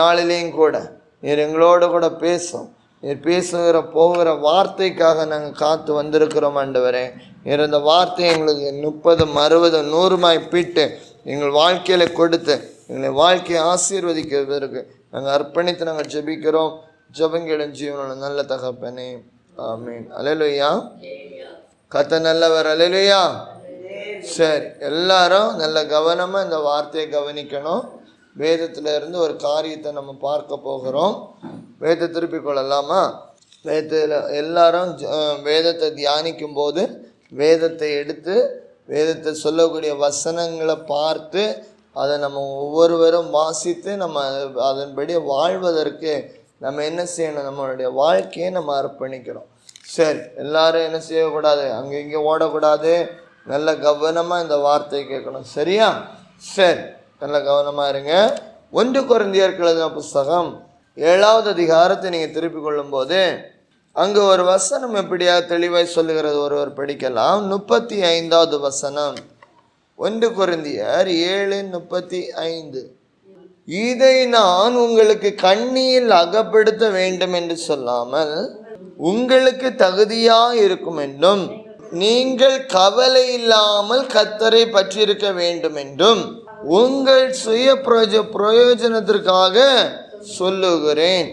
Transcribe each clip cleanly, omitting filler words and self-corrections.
நாளிலேயும் கூட நீர் எங்களோடு கூட பேசும். நீர் பேசுகிற போகிற வார்த்தைக்காக நாங்கள் காத்து வந்திருக்கிறோம் ஆண்டவரே. நீர் அந்த வார்த்தையை எங்களுக்கு 30, 60, 100 பீட்டு எங்கள் வாழ்க்கையில் கொடுத்து எங்களை வாழ்க்கையை ஆசீர்வதிக்கிறதற்கு நாங்கள் அர்ப்பணித்து நாங்கள் ஜெபிக்கிறோம். ஜெபங்கிடும் ஜீவனோட நல்ல தகப்பனே, ஆமீன். அல்லேலூயா. கர்த்தர் நல்லவர். அல்லேலூயா. சரி, எல்லாரும் நல்ல கவனமாக இந்த வார்த்தையை கவனிக்கணும். வேதத்தில் இருந்து ஒரு காரியத்தை நம்ம பார்க்க போகிறோம். வேதத்தை திருப்பிக் கொள்ளலாமா? வேதத்தில் எல்லாரும் வேதத்தை தியானிக்கும் போது வேதத்தை எடுத்து வேதத்தை சொல்லக்கூடிய வசனங்களை பார்த்து அதை நம்ம ஒவ்வொருவரும் வாசித்து நம்ம அதன்படி வாழ்வதற்கு நம்ம என்ன செய்யணும்? நம்மளுடைய வாழ்க்கையை நம்ம அர்ப்பணிக்கிறோம். சரி, எல்லாரும் என்ன செய்யக்கூடாது? அங்கே இங்கே ஓடக்கூடாது. நல்ல கவனமாக இந்த வார்த்தையை கேட்கணும். சரியா? சரி, நல்ல கவனமாக இருங்க. 1 கொரிந்தியர் எழுதின புஸ்தகம் 7வது அதிகாரத்தை நீங்கள் திருப்பிக் கொள்ளும்போது அங்கே ஒரு வசனம் எப்படியா தெளிவாய் சொல்லுகிறது ஒருவர் படிக்கலாம். 35வது வசனம். 1 கொரிந்தியர் 7:35. இதை நான் உங்களுக்கு கண்ணியில் அகப்படுத்த வேண்டும் என்று சொல்லாமல் உங்களுக்கு தகுதியாக இருக்கும் என்றும் நீங்கள் கவலை இல்லாமல் கர்த்தரை பற்றியிருக்க வேண்டும் என்றும் உங்கள் சுய பிரயோஜனத்திற்காக சொல்லுகிறேன்.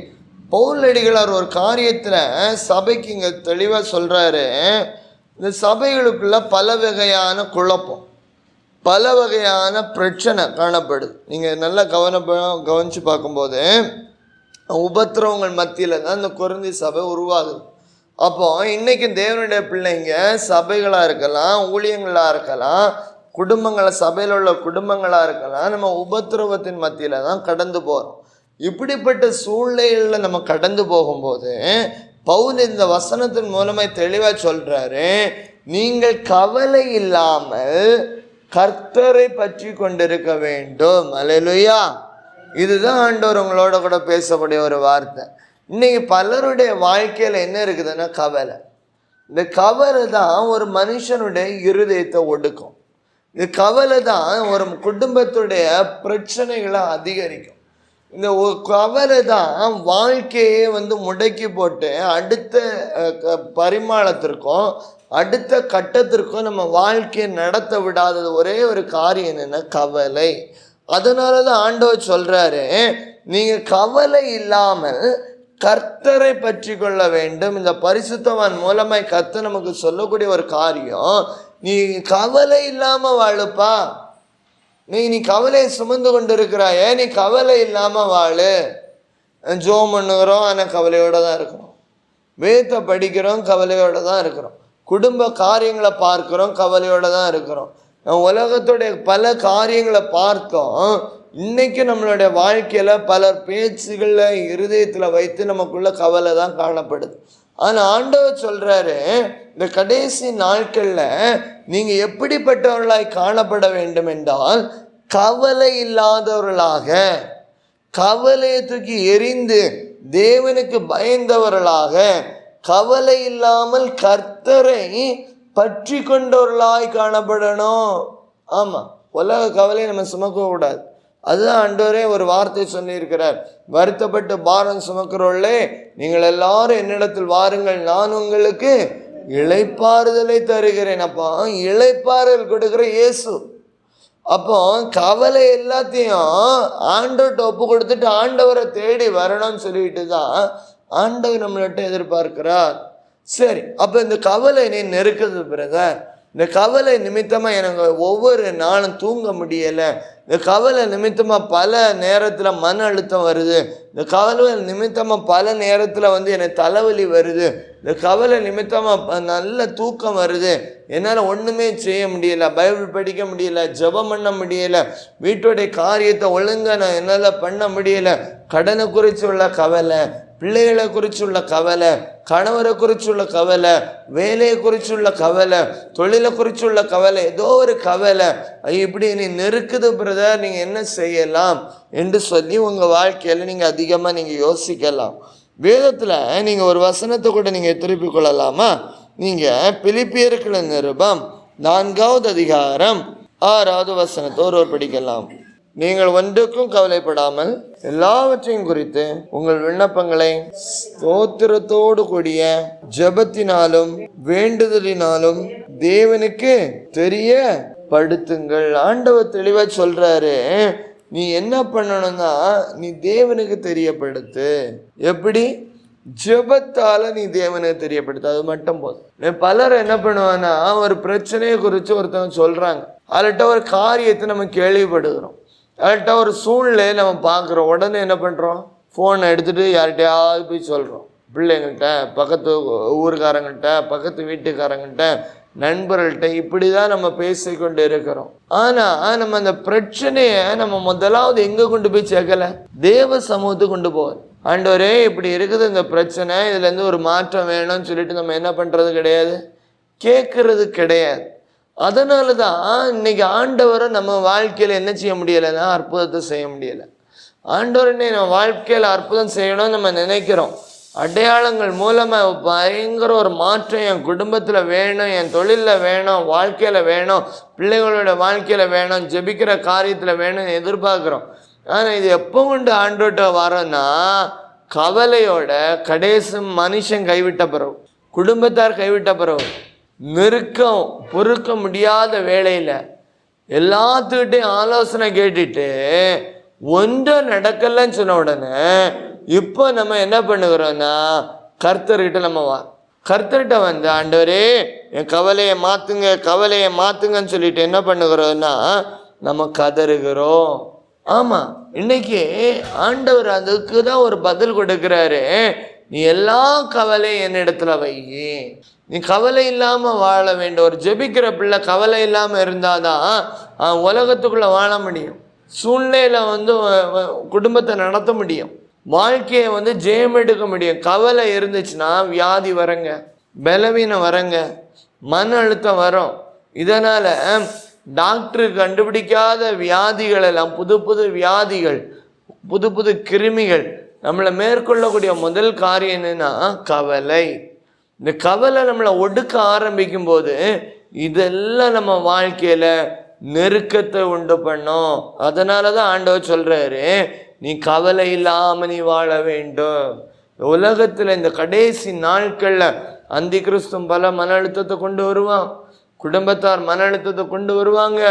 பவுலடிகளார் ஒரு காரியத்தில் சபைக்கு இங்கே தெளிவாக சொல்கிறாரு. இந்த சபைகளுக்குள்ள பல வகையான குழப்பம், பல வகையான பிரச்சனை காணப்படுது. நீங்கள் நல்லா கவனித்து பார்க்கும்போது உபத்திரவங்கள் மத்தியில் தான் இந்த கொரிந்தி சபை உருவாகுது. அப்போ இன்றைக்கி தேவனுடைய பிள்ளைங்க சபைகளாக இருக்கலாம், ஊழியங்களாக இருக்கலாம், குடும்பங்களை சபையில் உள்ள குடும்பங்களாக இருக்கலாம், நம்ம உபத்திரவத்தின் மத்தியில் தான் கடந்து போகிறோம். இப்படிப்பட்ட சூழ்நிலையில் நம்ம கடந்து போகும்போது பவுல் இந்த வசனத்தின் மூலமாக தெளிவாக சொல்கிறாரு, நீங்கள் கவலை இல்லாமல் கர்த்தரை பற்றி கொண்டிருக்க வேண்டும். அல்லேலூயா. இதுதான் ஆண்டவர் உங்களோட கூட பேசக்கூடிய ஒரு வார்த்தை. இன்றைக்கி பலருடைய வாழ்க்கையில் என்ன இருக்குதுன்னா கவலை. இந்த கவலை தான் ஒரு மனுஷனுடைய இருதயத்தை ஒடுக்கும். இந்த கவலை தான் ஒரு குடும்பத்துடைய பிரச்சனைகளை அதிகரிக்கும். இந்த கவலை தான் வாழ்க்கையே முடக்கி போட்டு அடுத்த பரிமாணத்திற்கும் அடுத்த கட்டத்திற்கும் நம்ம வாழ்க்கையை நடத்த விடாதது ஒரே ஒரு காரியம் என்னென்னா கவலை. அதனால தான் ஆண்டவர் சொல்கிறாரு, நீங்கள் கவலை இல்லாமல் கர்த்தரை பற்றி கொள்ள வேண்டும். இந்த பரிசுத்தவான் மூலமாய் கர்த்தர் நமக்கு சொல்லக்கூடிய ஒரு காரியம், நீ கவலை இல்லாமல் வாழுப்பா. நீ கவலையை சுமந்து கொண்டு இருக்கிறாயே, நீ கவலை இல்லாமல் வாழு. ஜோம் பண்ணுகிறோம், ஆனால் கவலையோடு தான் இருக்கிறோம். வேதத்தை படிக்கிறோம், கவலையோடு தான் இருக்கிறோம். குடும்ப காரியங்களை பார்க்குறோம், கவலையோடு தான் இருக்கிறோம். உலகத்துடைய பல காரியங்களை பார்த்தோம். இன்றைக்கி நம்மளுடைய வாழ்க்கையில் பலர் பேச்சுகளில் இருதயத்தில் வைத்து நமக்குள்ள கவலை தான் காணப்படுது. ஆனால் ஆண்டவர் சொல்கிறாரு, இந்த கடைசி நாட்களில் நீங்கள் எப்படிப்பட்டவர்களாய் காணப்பட வேண்டும் என்றால் கவலை இல்லாதவர்களாக, கவலையை தூக்கி எறிந்து தேவனுக்கு பயந்தவர்களாக, கவலை இல்லாமல் கர்த்தரை பற்றி கொண்டவர்களாய் காணப்படணும். ஆமாம், உலக கவலையை நம்ம சுமக்கக்கூடாது. அதுதான் ஆண்டவரே ஒரு வார்த்தை சொல்லியிருக்கிறார், வருத்தப்பட்டு பாரம் சுமக்கிறோர்களே நீங்கள் எல்லாரும் என்னிடத்தில் வாருங்கள், நான் உங்களுக்கு இளைப்பாறுதலை தருகிறேன். அப்போ இளைப்பாறுதல் கொடுக்குற இயேசு. அப்போ கவலை எல்லாத்தையும் ஆண்டவர்கிட்ட ஒப்பு கொடுத்துட்டு ஆண்டவரை தேடி வரணும்னு சொல்லிட்டு தான் ஆண்டவர் நம்மள்கிட்ட எதிர்பார்க்கிறார். சரி, அப்போ இந்த கவலை நீ நெருக்குது பிரதர். இந்த கவலை நிமித்தமாக எனக்கு ஒவ்வொரு நாளும் தூங்க முடியலை. இந்த கவலை நிமித்தமாக பல நேரத்தில் மன அழுத்தம் வருது. இந்த கவலை நிமித்தமாக பல நேரத்தில் எனக்கு தலைவலி வருது. இந்த கவலை நிமித்தமாக நல்ல தூக்கம் வருது. என்னால் ஒன்றுமே செய்ய முடியலை, பைபிள் படிக்க முடியலை, ஜெபம் பண்ண முடியலை, வீட்டுடைய காரியத்தை ஒழுங்காக நான் என்னால் பண்ண முடியலை. கடனை குறித்து உள்ள கவலை, பிள்ளைகளை குறிச்சுள்ள கவலை, கணவரை குறிச்சுள்ள கவலை, வேலையை குறிச்சுள்ள கவலை, தொழிலை குறிச்சுள்ள கவலை, ஏதோ ஒரு கவலை இப்படி நீ நெருக்குது பிரதர், நீங்கள் என்ன செய்யலாம் என்று சொல்லி உங்கள் வாழ்க்கையில் நீங்கள் அதிகமாக யோசிக்கலாம். வேதத்தில் நீங்கள் ஒரு வசனத்தை கூட நீங்கள் திருப்பிக் கொள்ளலாமா? நீங்கள் பிலிப்பியர்கள் நிருபம் 4வது அதிகாரம் 6வது வசனத்தை ஒருவர் படிக்கலாம். நீங்கள் ஒன்றுக்கும் கவலைப்படாமல் எல்லாவற்றையும் குறித்து உங்கள் விண்ணப்பங்களை ஸ்தோத்திரத்தோடு கூடிய ஜெபத்தினாலும் வேண்டுதலினாலும் தேவனுக்கு தெரியப்படுத்துங்கள். ஆண்டவர் தெளிவா சொல்றாரு, நீ என்ன பண்ணணும்னா நீ தேவனுக்கு தெரியப்படுத்து. எப்படி? ஜெபத்தால நீ தேவனுக்கு தெரியப்படுத்து. அது மட்டும் போதும். பலர் என்ன பண்ணுவான்னா, ஒரு பிரச்சனையை குறித்து ஒருத்தவங்க சொல்றாங்க, அதுகிட்ட ஒரு காரியத்தை நம்ம கேள்விப்படுகிறோம், அதுகிட்ட ஒரு சூழ்நிலையை நம்ம பார்க்குறோம். உடனே என்ன பண்ணுறோம்? ஃபோனை எடுத்துகிட்டு யார்கிட்டையாவது போய் சொல்கிறோம். பிள்ளைங்கள்கிட்ட, பக்கத்து ஊருக்காரங்கள்ட்ட, பக்கத்து வீட்டுக்காரங்கள்ட்ட, நண்பர்கள்ட்ட, இப்படி தான் நம்ம பேசிக்கொண்டு இருக்கிறோம். ஆனால் நம்ம அந்த பிரச்சனையை நம்ம முதலாவது எங்கே கொண்டு போய் சேர்க்கலை? தேவ சமூகத்துக்கு கொண்டு போகல. ஆண்டவரே இப்படி இருக்குது இந்த பிரச்சனை, இதுலேருந்து ஒரு மாற்றம் வேணும்னு சொல்லிட்டு நம்ம என்ன பண்ணுறது கிடையாது, கேட்கறது கிடையாது. அதனால தான் இன்னைக்கு ஆண்டவரை நம்ம வாழ்க்கையில் என்ன செய்ய முடியலைன்னா அற்புதத்தை செய்ய முடியலை. ஆண்டவர் இன்னைக்கு நம்ம வாழ்க்கையில் அற்புதம் செய்யணும்னு நம்ம நினைக்கிறோம். அடையாளங்கள் மூலமாக பயங்கர ஒரு மாற்றம் என் குடும்பத்தில் வேணும், என் தொழிலில் வேணும், வாழ்க்கையில் வேணும், பிள்ளைகளோட வாழ்க்கையில் வேணும், ஜெபிக்கிற காரியத்தில் வேணும்னு எதிர்பார்க்குறோம். ஆனால் இது எப்போ கொண்டு ஆண்டோட்ட வரோன்னா, கவலையோட கடைசி மனுஷன் கைவிட்ட பிறகு, குடும்பத்தார் கைவிட்ட பிறகு, நெருக்கம் பொறுக்க முடியாத வேளையில் எல்லாத்துக்கிட்டையும் ஆலோசனை கேட்டுட்டு ஒன்றும் நடக்கலன்னு சொன்ன உடனே இப்போ நம்ம என்ன பண்ணுகிறோன்னா, கர்த்தர்கிட்ட கர்த்தர்கிட்ட வந்து ஆண்டவரே என் கவலையை மாற்றுங்க, கவலையை மாற்றுங்கன்னு சொல்லிட்டு என்ன பண்ணுகிறோன்னா நம்ம கதறுகிறோம். ஆமாம், இன்னைக்கு ஆண்டவர் அதுக்கு தான் ஒரு பதில் கொடுக்குறாரு. நீ எல்லா கவலையும் என்னிடத்துல வை, நீ கவலை இல்லாமல் வாழ வேண்டும். ஒரு ஜெபிக்கிற பிள்ளை கவலை இல்லாமல் இருந்தாதான் உலகத்துக்குள்ளே வாழ முடியும், சூழ்நிலையில் குடும்பத்தை நடத்த முடியும், வாழ்க்கையை ஜெயம் எடுக்க முடியும். கவலை இருந்துச்சுன்னா வியாதி வரங்க, பலவீனம் வரங்க, மன அழுத்தம் வரும். இதனால் டாக்டர் கண்டுபிடிக்காத வியாதிகள் எல்லாம், புது புது வியாதிகள், புது புது கிருமிகள் நம்மளை மேற்கொள்ளக்கூடிய முதல் காரியம் என்னன்னா கவலை. இந்த கவலை நம்மளை ஒடுக்க ஆரம்பிக்கும் போது இதெல்லாம் நம்ம வாழ்க்கையில நெருக்கத்தை உண்டு பண்ணும். அதனால தான் ஆண்டவர் சொல்றாரு, நீ கவலை இல்லாம நீ வாழ வேண்டும். உலகத்துல இந்த கடைசி நாட்கள்ல அந்தி கிறிஸ்து பல மன அழுத்தத்தை கொண்டு வருவான், குடும்பத்தார் மன அழுத்தத்தை கொண்டு வருவாங்க,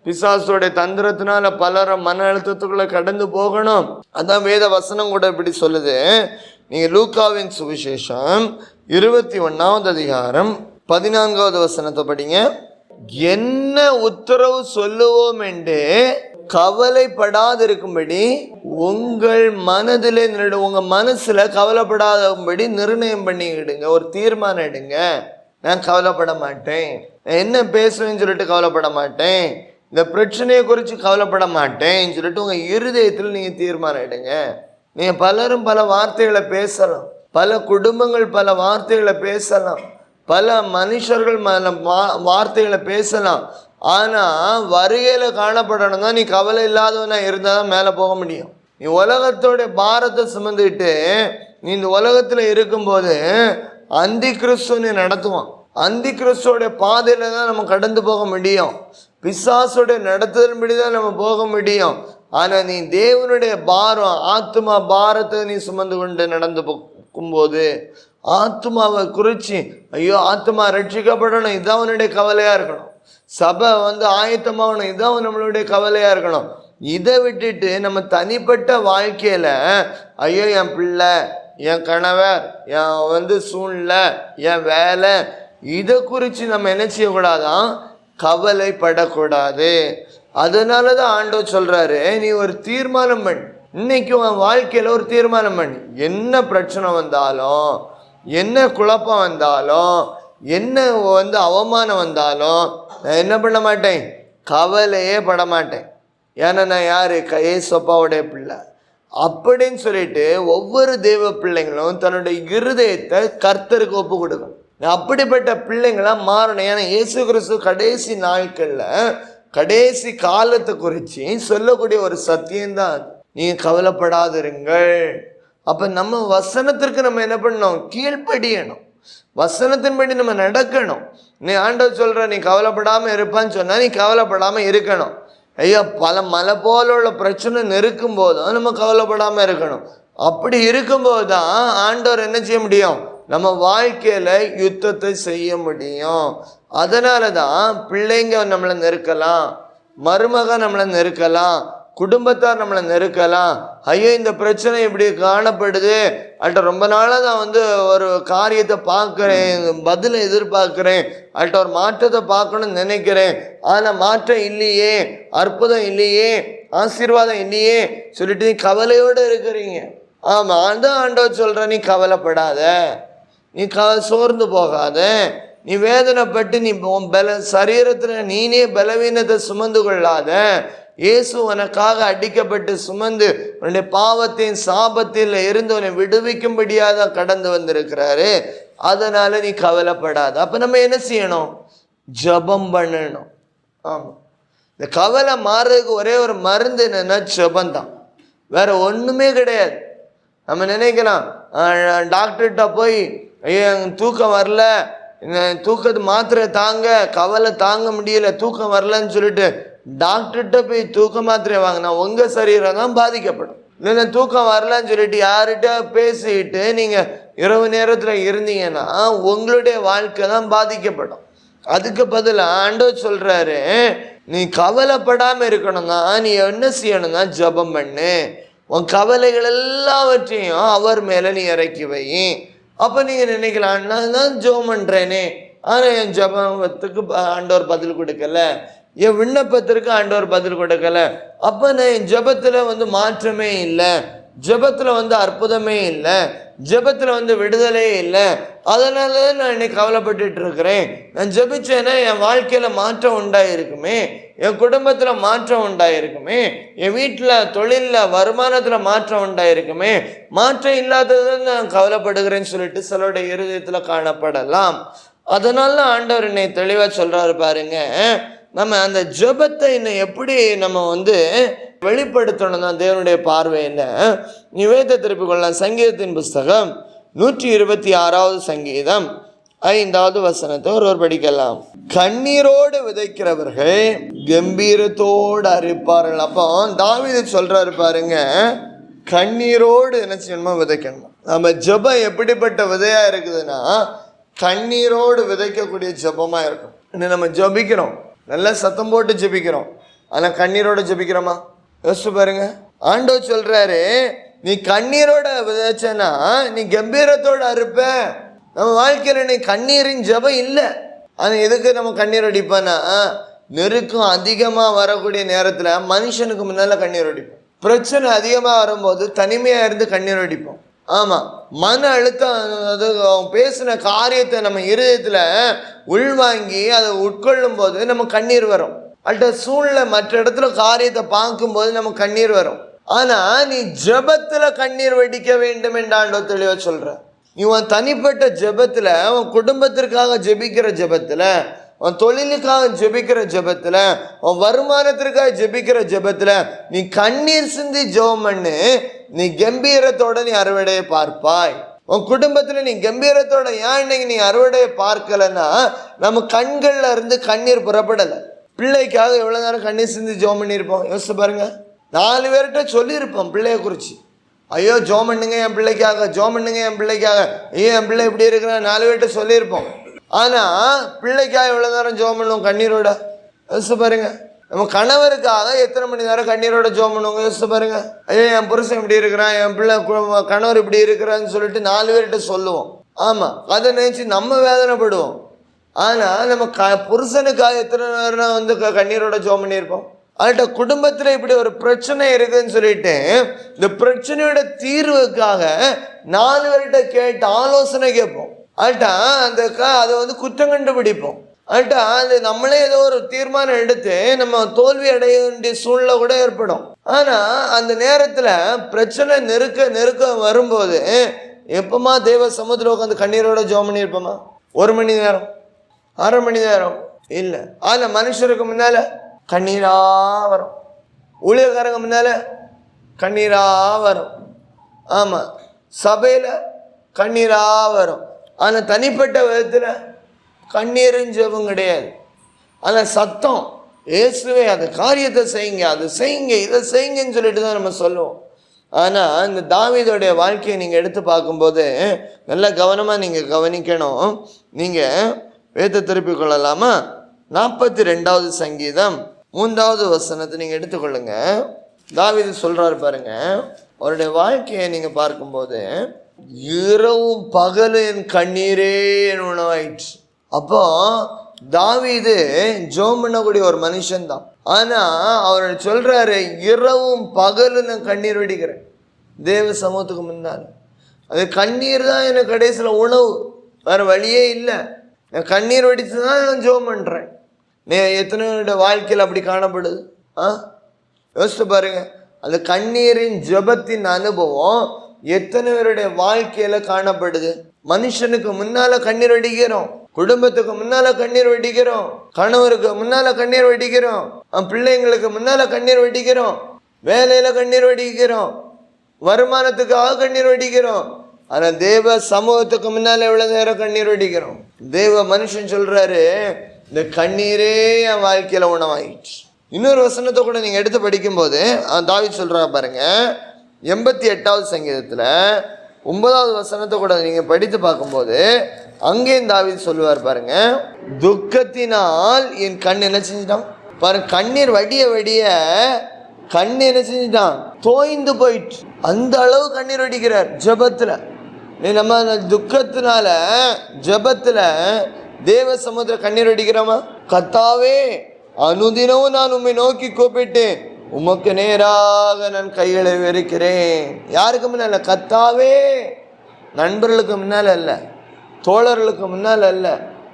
பிசாசோடைய தந்திரத்தினால பலர மன அழுத்தத்துக்குள்ள கடந்து போகணும். அதான் வேத வசனம் கூட இப்படி சொல்லுது. நீங்க லூக்காவின் சுவிசேஷம் 21வது அதிகாரம் 14வது வசனத்தை படிங்க. என்ன உத்தரவு சொல்லுவோம் என்று கவலைப்படாதிருக்கும்படி உங்கள் மனதிலே, உங்க மனசுல கவலைப்படாதபடி நிர்ணயம் பண்ணிக்கிடுங்க, ஒரு தீர்மானம் எடுங்க. நான் கவலைப்பட மாட்டேன், என்ன பேசுவேன்னு சொல்லிட்டு கவலைப்பட மாட்டேன், இந்த பிரச்சனையை குறித்து கவலைப்பட மாட்டேன்னு சொல்லிட்டு உங்க இருதயத்தில் நீங்க தீர்மானம் எடுங்க. நீங்க பலரும் பல வார்த்தைகளை பேசலாம், பல குடும்பங்கள் பல வார்த்தைகளை பேசலாம், பல மனுஷர்கள் வார்த்தைகளை பேசலாம். ஆனா வருகையில காணப்படணும் தான் நீ கவலை இல்லாதவனா இருந்தாதான் மேல போக முடியும். நீ உலகத்தோட பாரத்தை சுமந்துட்டு நீ இந்த உலகத்துல இருக்கும்போது அந்தி கிறிஸ்துவனை நடத்துவான். அந்தி கிறிஸ்துவோட பாதையில தான் நம்ம கடந்து போக முடியும், பிசாசுடைய நடத்துதல்படி தான் நம்ம போக முடியும். ஆனா நீ தேவனுடைய பாரம், ஆத்மா பாரத்தை நீ சுமந்து கொண்டு நடந்து போகும்போது ஆத்மாவை குறிச்சு, ஐயோ ஆத்மா ரட்சிக்கப்படணும், இதுதான் அவனுடைய கவலையா இருக்கணும். சபை ஆயத்தமாகணும், இதுதான் நம்மளுடைய கவலையா இருக்கணும். இதை விட்டுட்டு நம்ம தனிப்பட்ட வாழ்க்கையில ஐயோ என் பிள்ளை, என் கணவர், என் சூழ்நிலை, என் வேலை, இதை குறித்து நம்ம என்ன செய்யக்கூடாதான், கவலைப்படக்கூடாது. அதனால தான் ஆண்டவர் சொல்றாரு, நீ ஒரு தீர்மானம் பண்ணு. இன்னைக்கு உன் வாழ்க்கையில ஒரு தீர்மானம் பண்ணு. என்ன பிரச்சனை வந்தாலும், என்ன குழப்பம் வந்தாலும், என்ன அவமானம் வந்தாலும் நான் என்ன பண்ண மாட்டேன், கவலையே பட மாட்டேன். ஏன்னா நான் யாரு, ஏசப்பாவுடைய பிள்ளை அப்படின்னு சொல்லிட்டு ஒவ்வொரு தெய்வ பிள்ளைங்களும் தன்னுடைய இருதயத்தை கர்த்தருக்கு ஒப்பு கொடுக்கணும். அப்படிப்பட்ட பிள்ளைங்களா மாறணும். ஏன்னா இயேசு கிறிஸ்து கடைசி நாட்கள்ல கடைசி காலத்தை குறித்து சொல்லக்கூடிய ஒரு சத்தியம்தான் அது. நீங்க கவலைப்படாதிருங்கள். அப்ப நம்ம வசனத்திற்கு நம்ம என்ன பண்ணணும், கீழ்ப்படியணும், வசனத்தின்படி நம்ம நடக்கணும். நீ ஆண்டவர் சொல்ற நீ கவலைப்படாம இருப்பான்னு சொன்னா நீ கவலைப்படாம இருக்கணும். ஐயா மலை போல உள்ள பிரச்சனை நெருக்கும் போதும் நம்ம கவலைப்படாமல் இருக்கணும். அப்படி இருக்கும்போது தான் ஆண்டவர் என்ன செய்ய முடியும், நம்ம வாழ்க்கையில் யுத்தத்தை செய்ய முடியும். அதனால தான் பிள்ளைங்க நம்மளை நெருக்கலாம், மருமக நம்மளை நெருக்கலாம், குடும்பத்தார் நம்மளை நெருக்கலாம். ஐயோ இந்த பிரச்சனை இப்படி காணப்படுது, அல்ட்ட ரொம்ப நாளாக நான் ஒரு காரியத்தை பார்க்குறேன், பதிலை எதிர்பார்க்குறேன், அல்ட்ட ஒரு மாற்றத்தை பார்க்கணும்னு நினைக்கிறேன், ஆனால் மாற்றம் இல்லையே, அற்புதம் இல்லையே, ஆசீர்வாதம் இல்லையே சொல்லிட்டு கவலையோடு இருக்கிறீங்க. ஆமாம், அதான் ஆண்டவர் சொல்கிற, நீ கவலைப்படாத, நீ சோர்ந்து போகாத, நீ வேதனைப்பட்டு நீ சரீரத்தில் நீனே பலவீனத்தை சுமந்து கொள்ளாத. இயேசு உனக்காக அடிக்கப்பட்டு சுமந்து உன்னுடைய பாவத்தின் சாபத்தில் இருந்து உன்னை விடுவிக்கும்படியாக கடந்து வந்திருக்கிறாரு. அதனால நீ கவலைப்படாத. அப்போ நம்ம என்ன செய்யணும், ஜபம் பண்ணணும். ஆமாம், இந்த கவலை மாறுறதுக்கு ஒரே ஒரு மருந்து என்னன்னா ஜபந்தான், வேற ஒன்றுமே கிடையாது. நம்ம நினைக்கலாம் டாக்டர்கிட்ட போய் ஐயோ தூக்கம் வரல, தூக்கத்து மாத்திரை தாங்க, கவலை தாங்க முடியல, தூக்கம் வரலன்னு சொல்லிட்டு டாக்டர்கிட்ட போய் தூக்க மாத்திரை வாங்கினா உங்கள் சரீரம் தான் பாதிக்கப்படும். இல்லைன்னா தூக்கம் வரலன்னு சொல்லிட்டு யார்கிட்ட பேசிட்டு நீங்கள் இரவு நேரத்தில் இருந்தீங்கன்னா உங்களுடைய வாழ்க்கை தான் பாதிக்கப்படும். அதுக்கு பதிலாக ஆண்டவர் சொல்கிறாரு, நீ கவலைப்படாமல் இருக்கணும்னா நீ என்ன செய்யணும்னா ஜபம் பண்ணு, உன் கவலைகள் எல்லாவற்றையும் அவர் மேலே நீ இறக்கி வை. அப்போ நீங்கள் நினைக்கலாம், நான் தான் ஜெபம் பண்ணுறேனே, ஆனால் என் ஜபத்துக்கு ஆண்டவர் பதில் கொடுக்கல, என் விண்ணப்பத்திற்கு ஆண்டவர் பதில் கொடுக்கல, அப்போ நான் என் ஜபத்தில் மாற்றமே இல்லை, ஜபத்தில் அற்புதமே இல்லை, ஜபத்தில் விடுதலையே இல்லை, அதனால நான் இன்னைக்கு கவலைப்பட்டு இருக்கிறேன். நான் ஜபிச்சேன்னா என் வாழ்க்கையில் மாற்றம் உண்டாயிருக்குமே, என் குடும்பத்தில் மாற்றம் உண்டாயிருக்குமே, என் வீட்டில் தொழிலில் வருமானத்தில் மாற்றம் உண்டாயிருக்குமே, மாற்றம் இல்லாதது நான் கவலைப்படுகிறேன்னு சொல்லிட்டு சிலருடைய இருதயத்தில் காணப்படலாம். அதனால ஆண்டவர் என்னை தெளிவாக சொல்கிறாரு பாருங்க, நம்ம அந்த ஜபத்தை இன்னும் எப்படி நம்ம வெளிப்படுத்தணும் தான் தேவனுடைய பார்வையில். நீ வேதத்தை திருப்பிக் கொள்ளலாம். சங்கீதத்தின் புஸ்தகம் 126வது சங்கீதம் 5வது வசனத்தை ஒருவர் படிக்கலாம். கண்ணீரோடு விதைக்கிறவர்கள் கம்பீரத்தோடு அறுப்பார்கள். அப்போ தாவீது சொல்றாரு பாருங்க, கண்ணீரோடு என்ன செய்யணுமோ விதைக்கணும். நம்ம ஜபம் எப்படிப்பட்ட விதையா இருக்குதுன்னா கண்ணீரோடு விதைக்கக்கூடிய ஜபமா இருக்கும். இன்னும் நம்ம ஜபிக்கிறோம், நல்லா சத்தம் போட்டு ஜபிக்கிறோம், ஆனால் கண்ணீரோட ஜபிக்கிறோமா? யோசிச்சு பாருங்க. ஆண்டவர் சொல்றாரு, நீ கண்ணீரோட விதைச்சனா நீ கம்பீரத்தோடு அறுப்ப. நம்ம வாழ்க்கையில் நீ கண்ணீரின் ஜபம் இல்லை. ஆனால் எதுக்கு நம்ம கண்ணீர் அடிப்பானா, நெருக்கம் அதிகமாக வரக்கூடிய நேரத்தில் மனுஷனுக்கு முன்னால் கண்ணீர் அடிப்போம். பிரச்சனை அதிகமாக வரும்போது தனிமையாக இருந்து கண்ணீர் அடிப்போம். ஆமாம், மன அழுத்தம், அது அவங்க பேசின காரியத்தை நம்ம இருதயத்தில் உள்வாங்கி அதை உட்கொள்ளும் போது நம்ம கண்ணீர் வரும். அல்ட்ட சூழ்நிலை மற்ற இடத்துல காரியத்தை பார்க்கும்போது நம்ம கண்ணீர் வரும். ஆனால் நீ ஜபத்தில் கண்ணீர் வெடிக்க வேண்டும் என்றாண்டோ தெளிவாக சொல்கிற. நீ உன் தனிப்பட்ட ஜபத்தில், உன் குடும்பத்திற்காக ஜெபிக்கிற ஜபத்தில், உன் தொழிலுக்காக ஜெபிக்கிற ஜபத்தில், உன் வருமானத்திற்காக ஜெபிக்கிற ஜபத்தில் நீ கண்ணீர் சிந்தி ஜெபம் பண்ணு. நீ கம்பீரத்தோட நீ அறுவடையை பார்ப்பாய். உன் குடும்பத்தில் நீ கம்பீரத்தோட ஏன் இன்னைக்கு நீ அறுவடையை பார்க்கலன்னா நம்ம கண்கள்ல இருந்து கண்ணீர் புறப்படலை. பிள்ளைக்காக எவ்வளோ நேரம் கண்ணீர் சிந்தி ஜெபம் பண்ணியிருப்போம். யோசிச்சு பாருங்க. 4 பேர்கிட்ட சொல்லியிருப்போம் பிள்ளைய குறித்து, ஐயோ ஜெபம் பண்ணுங்க என் பிள்ளைக்காக, ஜெபம் பண்ணுங்க என் பிள்ளைக்காக, ஐயோ என் பிள்ளை இப்படி இருக்கிறேன் 4 பேர்கிட்ட சொல்லியிருப்போம். ஆனால் பிள்ளைக்காக எவ்வளோ நேரம் ஜெபம் பண்ணுவோம் கண்ணீரோட? யோசிச்சு பாருங்க. நம்ம கணவருக்காக எத்தனை மணி நேரம் கண்ணீரோட ஜெபம் பண்ணுவோங்க? யோசிச்சு பாருங்க. ஐயோ என் புருஷன் இப்படி இருக்கிறான், என் பிள்ளை கணவர் இப்படி இருக்கிறான்னு சொல்லிட்டு 4 பேர்கிட்ட சொல்லுவோம். ஆமாம், அதை நினச்சி நம்ம வேதனைப்படுவோம். ஆனால் நம்ம புருஷனுக்காக எத்தனை நேரம் கண்ணீரோட ஜெபம் பண்ணியிருப்போம். அதுகிட்ட குடும்பத்தில் இப்படி ஒரு பிரச்சனை இருக்குதுன்னு சொல்லிட்டு இந்த பிரச்சனையோட தீர்வுக்காக 4 பேர்கிட்ட கேட்டு ஆலோசனை கேட்போம். அதுட்டா அதை குற்றம் கண்டுபிடிப்போம். அதுட்டா அது நம்மளே ஏதோ ஒரு தீர்மானம் எடுத்து நம்ம தோல்வி அடைய வேண்டிய சூழ்நிலை கூட ஏற்படும். ஆனால் அந்த நேரத்தில் பிரச்சனை நெருக்க வரும்போது எப்பமா தேவ சமுத்திரம் உட்காந்து கண்ணீரோட ஜெபம் பண்ணியிருப்போமா? 1 மணி நேரம், 1/2 மணி நேரம் இல்லை. அதில் மனுஷருக்கு முன்னால் கண்ணீராக வரும், ஊழியக்காரங்க முன்னால் கண்ணீராக வரும். ஆமாம், சபையில் கண்ணீராக வரும். ஆனால் தனிப்பட்ட விதத்தில் கண்ணீரும் ஜெபம் கிடையாது. ஆனால் சத்தம் இயேசுவே அந்த காரியத்தை செய்யுங்க, அதை செய்யுங்க, இதை செய்யுங்கன்னு சொல்லிட்டு தான் நம்ம சொல்லுவோம். ஆனால் இந்த தாவீதோடைய வாழ்க்கையை நீங்கள் எடுத்து பார்க்கும்போது நல்லா கவனமாக நீங்கள் கவனிக்கணும். நீங்கள் வேத திருப்பிக் கொள்ளலாமா? 42வது சங்கீதம் 3வது வசனத்தை நீங்கள் எடுத்துக்கொள்ளுங்க. தாவீது சொல்கிறாரு பாருங்க, அவருடைய வாழ்க்கையை நீங்கள் பார்க்கும்போது, இரவும் பகலும் என் கண்ணீரே என் உணவாயிற்று. அப்போ தாவீது ஜெபம் பண்ணக்கூடிய ஒரு மனுஷன்தான். ஆனால் அவர் சொல்கிறாரு, இரவும் பகலும் நான் கண்ணீர் வெடிக்கிறேன் தேவ சமூகத்துக்கு முன்னால். அது கண்ணீர் தான் எனக்கு கடைசியில் உணவு, வேறு வழியே இல்லை. நான் கண்ணீர் வெடித்து தான் நான் ஜெபம் பண்ணுறேன். எத்தனை வாழ்க்கையில் அப்படி காணப்படுது? யோசிச்சு பாருங்க. அந்த கண்ணீரின் ஜெபத்தின் அனுபவம் எத்தனை பேருடைய வாழ்க்கையில காணப்படுது? மனுஷனுக்கு முன்னால கண்ணீர் வெடிக்கிறோம், குடும்பத்துக்கு முன்னால கண்ணீர் வெடிக்கிறோம், கணவருக்கு முன்னால கண்ணீர் வெடிக்கிறோம், பிள்ளைங்களுக்கு முன்னால கண்ணீர் வெடிக்கிறோம், வேலையில கண்ணீர் வெடிக்கிறோம், வருமானத்துக்காக கண்ணீர் வெடிக்கிறோம். ஆனா தேவ சமூகத்துக்கு முன்னால எவ்வளவு நேரம் கண்ணீர் வெடிக்கிறோம்? தேவ மனுஷன் சொல்றாரு, இந்த கண்ணீரே என் வாழ்க்கையில உணவாயிடுச்சு. இன்னொரு வசனத்தை கூட நீங்க எடுத்து படிக்கும்போது தாவீது சொல்றாங்க பாருங்க, 88வது சங்கீதத்துல 9வது வசனத்தை கூட நீங்க படித்து பார்க்கும்போது அங்கேயும் தாவீது சொல்லுவார் பாருங்க, துக்கத்தினால் என் கண் என்ன செஞ்சுட்டான் பாருங்க, கண்ணீர் வடிய வடிய கண் என்ன செஞ்சுட்டான், தோய்ந்து போயிட்டு. அந்த அளவு கண்ணீர் வடிக்கிறார் ஜெபத்துல. நம்ம துக்கத்தினால ஜெபத்துல தேவ சமுத்திர கண்ணீர் வடிக்கிறோமா? கர்த்தாவே, அனுதினமும் நான் உம்மை நோக்கி கூப்பிட்டேன், உமக்கு நேராக நான் கைகளை வெறுக்கிறேன். யாருக்கு முன்னால? கர்த்தாவே. நண்பர்களுக்கு முன்னால் அல்ல, தோழர்களுக்கு முன்னால் அல்ல,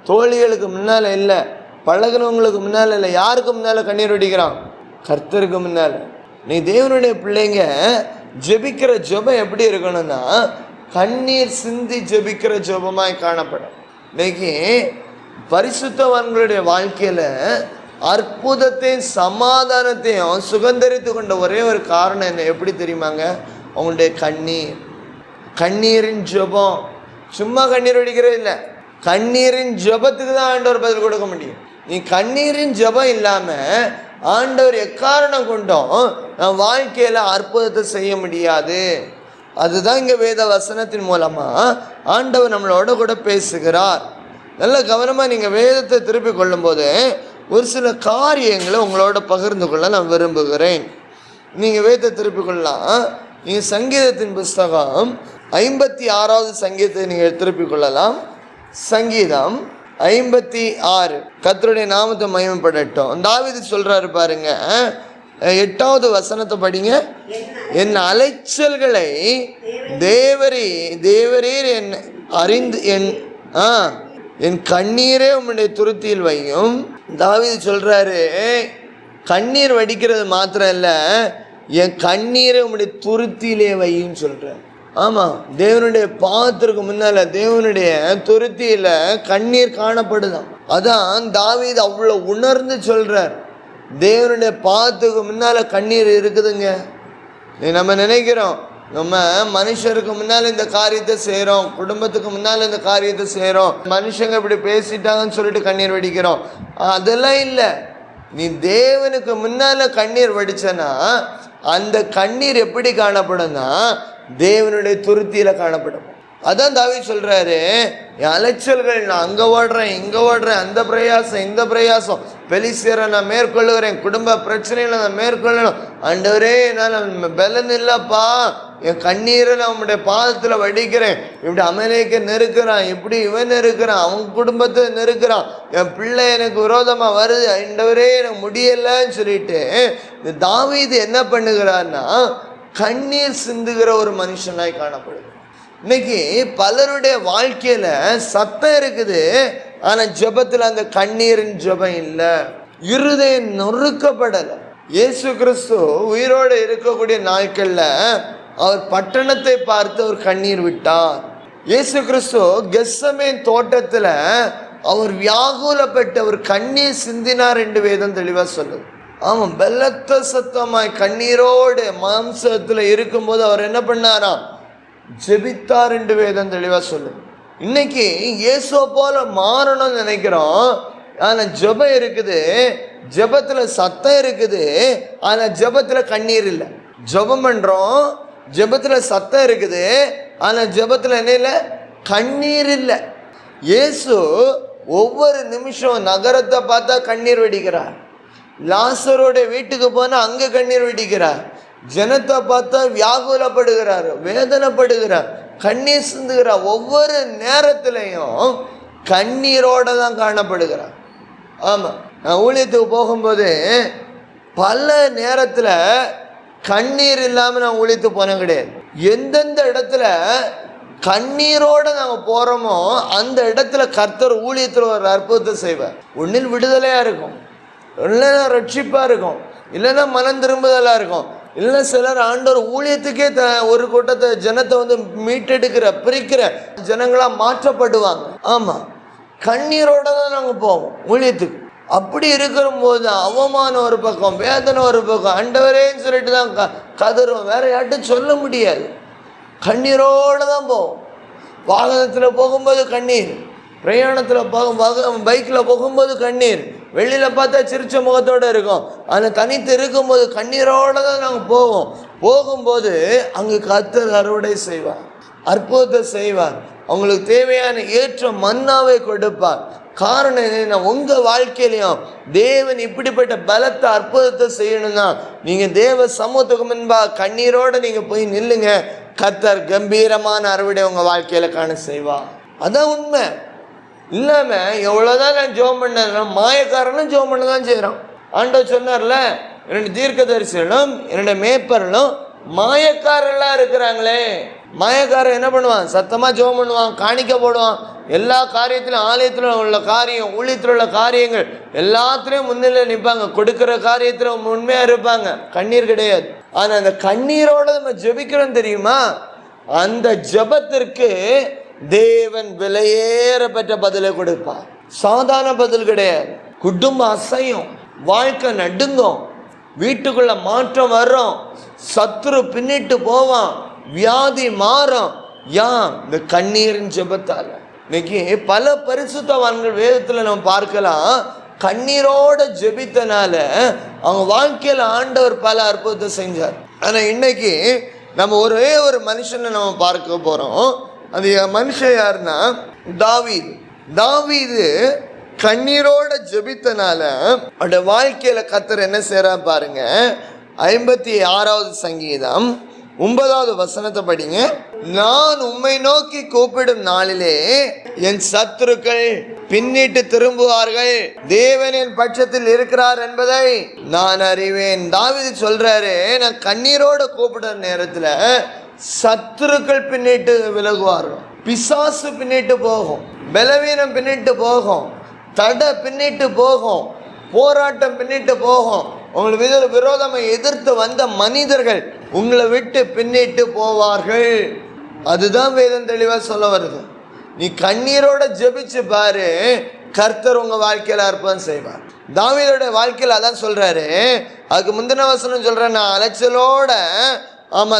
தோழிகளுக்கு முன்னால் இல்லை, பழகினவங்களுக்கு முன்னால் இல்லை. யாருக்கு முன்னால் கண்ணீர் வடிக்கிறான்? கர்த்தருக்கு முன்னால். நீ தேவனுடைய பிள்ளைங்க ஜெபிக்கிற ஜெபம் எப்படி இருக்கணும்னா, கண்ணீர் சிந்தி ஜெபிக்கிற ஜெபமாய் காணப்படும். இன்னைக்கு பரிசுத்தவான்களுடைய வாழ்க்கையில அற்புதத்தையும் சமாதானத்தையும் சுகந்தரித்து கொண்ட ஒரே ஒரு காரணம் என்ன எப்படி தெரியுமாங்க? அவங்களுடைய கண்ணீர். கண்ணீரின் ஜெபம். சும்மா கண்ணீர் வடிக்கிறது இல்லை, கண்ணீரின் ஜெபத்துக்கு தான் ஆண்டவர் பதில் கொடுக்க முடியும். நீ கண்ணீரின் ஜெபம் இல்லாம ஆண்டவர் எக்காரணம் கொண்டோம் நம் வாழ்க்கையில அற்புதத்தை செய்ய முடியாது. அதுதான் இங்க வேத வசனத்தின் மூலமா ஆண்டவர் நம்மளோட கூட பேசுகிறார். நல்ல கவனமா நீங்க வேதத்தை திருப்பி கொள்ளும் போது ஒரு சில காரியங்களை உங்களோட பகிர்ந்து கொள்ள நான் விரும்புகிறேன். நீங்க வேதத்தை திருப்பி கொள்ளலாம். நீங்க சங்கீதத்தின் புஸ்தகம் 56வது சங்கீதத்தை நீங்க திருப்பி கொள்ளலாம். சங்கீதம் 56. கர்த்தருடைய நாமத்தை மகிமைப்படட்டும். தாவீது சொல்றாரு பாருங்க, 8வது வசனத்தை படிங்க. என் அலைச்சல்களை தேவரீர் என் அறிந்து என் கண்ணீரே உம்முடைய துருத்தியில் வையும். தாவீது சொல்றாரு, கண்ணீர் வடிக்கிறது மாத்திரம் இல்ல, என் கண்ணீரை உம்முடைய துருத்தியிலே வையும் சொல்றாரு. ஆமா, தேவனுடைய பாத்திற்கு முன்னால தேவனுடைய துருத்தியில கண்ணீர் காணப்படுதான். அதான் தாவீது அவ்வளவு உணர்ந்து சொல்றார், தேவனுடைய பாத்துக்கு முன்னால கண்ணீர் இருக்குதுங்க. நம்ம நினைக்கிறோம் நம்ம மனுஷருக்கு முன்னால இந்த காரியத்தை செய்யறோம், குடும்பத்துக்கு முன்னால இந்த காரியத்தை செய்யறோம், மனுஷங்க இப்படி பேசிட்டாங்கன்னு சொல்லிட்டு கண்ணீர் வடிக்கிறோம். அதெல்லாம் இல்லை. நீ தேவனுக்கு முன்னால கண்ணீர் வடிச்சனா அந்த கண்ணீர் எப்படி காணப்படும்னா தேவனுடைய துருத்தியில காணப்படும். அதான் தாவீது சொல்றாரு, என் அலைச்சல்கள், நான் அங்க ஓடுறேன் இங்க ஓடுறேன், அந்த பிரயாசம் இந்த பிரயாசம், பெலிஸ்தியரை நான் மேற்கொள்ளுகிறேன், குடும்ப பிரச்சனைகளை நான் மேற்கொள்ளணும், ஆண்டவரே என்னால் பலன் இல்லப்பா, என் கண்ணீரை நான் உங்களுடைய பாதத்தில் வடிக்கிறேன். இப்படி அமலேக்க நெருக்கிறான், இப்படி இவன் நெருக்கிறான், அவன் குடும்பத்தை நெருக்கிறான், என் பிள்ளை எனக்கு விரோதமா வருது, ஆண்டவரே எனக்கு முடியலன்னு சொல்லிட்டு இந்த தாவீது என்ன பண்ணுகிறார்னா கண்ணீர் சிந்துகிற ஒரு மனுஷனாய் காணப்படுது. இன்னைக்கு பலருடைய வாழ்க்கையில சத்தம் இருக்குது, ஆனா ஜெபத்துல அந்த கண்ணீரின் ஜெபம் இல்லை, இருதயம் நொறுக்கப்படலை. இயேசு கிறிஸ்து உயிரோடு இருக்கக்கூடிய நாட்கள்ல அவர் பட்டணத்தை பார்த்து அவர் கண்ணீர் விட்டார். இயேசு கிறிஸ்து கெத்செமனே தோட்டத்துல அவர் வியாகுலப்பட்டு அவர் கண்ணீர் சிந்தினார் என்று வேதம் தெளிவா சொல்லுது. ஆமா, பலத்த சத்தமாய் கண்ணீரோடு மாம்சத்துல இருக்கும்போது அவர் என்ன பண்ணாராம்? ஜெபித்தார் என்று வேதம் தெளிவா சொல்லுது. இன்னைக்கு இயேசு போல மாறணும்னு நினைக்கிறோம், ஆனா ஜெபம் இருக்குது, ஜெபத்துல சத்தம் இருக்குது, ஆனா ஜெபத்துல கண்ணீர் இல்லை. ஜெபம் பண்றோம், ஜெபத்துல சத்தம் இருக்குது, ஆனா ஜெபத்துல என்ன இல்லை? கண்ணீர் இல்லை. இயேசு ஒவ்வொரு நிமிஷம் நகரத்தை பார்த்தா கண்ணீர் வெடிக்கிறார். லாசரோட வீட்டுக்கு போனா அங்க கண்ணீர் வெடிக்கிறார். ஜனத்தை பார்த்தா வியாகுலப்படுகிறார், வேதனைப்படுகிறார், கண்ணீர் சிந்துகிறார். ஒவ்வொரு நேரத்திலையும் கண்ணீரோட தான் காணப்படுகிறார். ஆமா, நான் ஊழியத்துக்கு போகும்போது பல நேரத்தில் கண்ணீர் இல்லாமல் நான் ஊழியத்துக்கு போனேன் கிடையாது. எந்தெந்த இடத்துல கண்ணீரோடு நாங்கள் போகிறோமோ அந்த இடத்துல கர்த்தர் ஊழியத்தில் ஒரு அற்புதத்தை செய்வார். ஒன்றில் விடுதலையாக இருக்கும், இல்லைன்னா ரட்சிப்பாக இருக்கும், இல்லைன்னா மனம் திரும்புதலாக இருக்கும், இல்லை சிலர் ஆண்டவர் ஊழியத்துக்கே ஒரு கூட்டத்தை ஜனத்தை வந்து மீட்டெடுக்கிற பிரிக்கிற ஜனங்களாக மாற்றப்படுவாங்க. ஆமாம், கண்ணீரோடு தான் நாங்கள் போவோம் ஊழியத்துக்கு. அப்படி இருக்கிற போது அவமானம் ஒரு பக்கம், வேதனை ஒரு பக்கம், ஆண்டவரேன்னு சொல்லிட்டு தான் கதறும். வேற யார்ட்டும் சொல்ல முடியாது. கண்ணீரோடு தான் போவோம். வாகனத்தில் போகும்போது கண்ணீர், பிரயாணத்தில் பைக்கில் போகும்போது கண்ணீர், வெளியில் பார்த்தா சிரிச்ச முகத்தோடு இருக்கும், ஆனால் தனித்து இருக்கும்போது கண்ணீரோடு தான் நாங்கள் போவோம். போகும்போது அங்கே கர்த்தர் அறுவடை செய்வார், அற்புதத்தை செய்வார், அவங்களுக்கு தேவையான ஏற்ற மன்னாவை கொடுப்பார். காரணம் என்ன? உங்கள் வாழ்க்கையிலையும் தேவன் இப்படிப்பட்ட பலத்தை அற்புதத்தை செய்யணும்னா நீங்கள் தேவ சமூகத்துக்கு முன்பாக கண்ணீரோடு நீங்கள் போய் நில்லுங்க. கர்த்தர் கம்பீரமான அறுவடை உங்கள் வாழ்க்கையில் காண செய்வார். அதான் உண்மை. இல்லாமல் எவ்வளோதான் நான் ஜெபம் பண்ணேன், மாயக்காரனும் ஜெபம் பண்ண தான் செய்கிறோம். ஆண்டவர் சொன்னார்ல, என்னோட தீர்க்கதரிசிகளும் என்னோட மேய்ப்பர்களும் மாயக்காரெல்லாம் இருக்கிறாங்களே. மாயக்காரன் என்ன பண்ணுவான்? சத்தமாக ஜெபம் பண்ணுவான், காணிக்க போடுவான், எல்லா காரியத்திலும், ஆலயத்தில் உள்ள காரியம், ஊழியத்தில் உள்ள காரியங்கள் எல்லாத்துலேயும் முன்னிலையில் நிற்பாங்க, கொடுக்குற காரியத்தில் உண்மையாக இருப்பாங்க, கண்ணீர் கிடையாது. ஆனால் அந்த கண்ணீரோடு நம்ம ஜெபிக்கிறோம் தெரியுமா, அந்த ஜெபத்திற்கு தேவன் விலையேறப்பட்ட பதிலை கொடுப்பார். சாதாரண பதில் கிடையாது. குடும்பம் அசையும், வாழ்க்கை நடுங்கும், வீட்டுக்குள்ள மாற்றம் வரும், சத்துரு பின்னிட்டு போவான், வியாதி மாறும். இந்த கண்ணீரின் ஜெபத்தால். இன்னைக்கு பல பரிசுத்தவான்கள் வேதத்தில் நம்ம பார்க்கலாம், கண்ணீரோட ஜெபித்தனால அவங்க வாழ்க்கையில் ஆண்டவர் பல அற்புதத்தை செஞ்சார். ஆனால் இன்னைக்கு நம்ம ஒரே ஒரு மனுஷனை நம்ம பார்க்க போகிறோம். அது மனுஷன் யாருன்னா தாவீது. தாவீது கண்ணீரோட ஜெபித்தனால அவருடைய வாழ்க்கையில கர்த்தர் என்ன செய்றா பாருங்க. 56வது சங்கீதம் 9வது வசனத்தை படிங்க. நான் உம்மை நோக்கி கூப்பிடும் நாளிலே என் சத்துருக்கள் பின்னிட்டு திரும்புவார்கள், தேவன் என் பட்சத்தில் இருக்கிறார் என்பதை நான் அறிவேன். தாவீது சொல்றாரு, நான் கண்ணீரோட கூப்பிடுற நேரத்துல சத்துருக்கள் பின்னிட்டு விலகுவார்கள், பிசாசு பின்னிட்டு போகும், பலவீனம் பின்னிட்டு போகும், தடை பின்னிட்டு போகும், போராட்டம் பின்னிட்டு போகும். உங்களுக்கு விரோதமாக எதிர்த்து வந்த மனிதர்கள் உங்களை விட்டு பின்னிட்டு போவார்கள். அதுதான் வேதம் தெளிவாக சொல்ல வருது. நீ கண்ணீரோட ஜெபிச்சு பாரு, கர்த்தர் உங்க வாழ்க்கையில அற்புதம் செய்வார். தாவீதோட வாழ்க்கையில் அதான் சொல்றாரு. அதுக்கு முந்தின வசனம் சொல்றேன், நான் அலைச்சலோட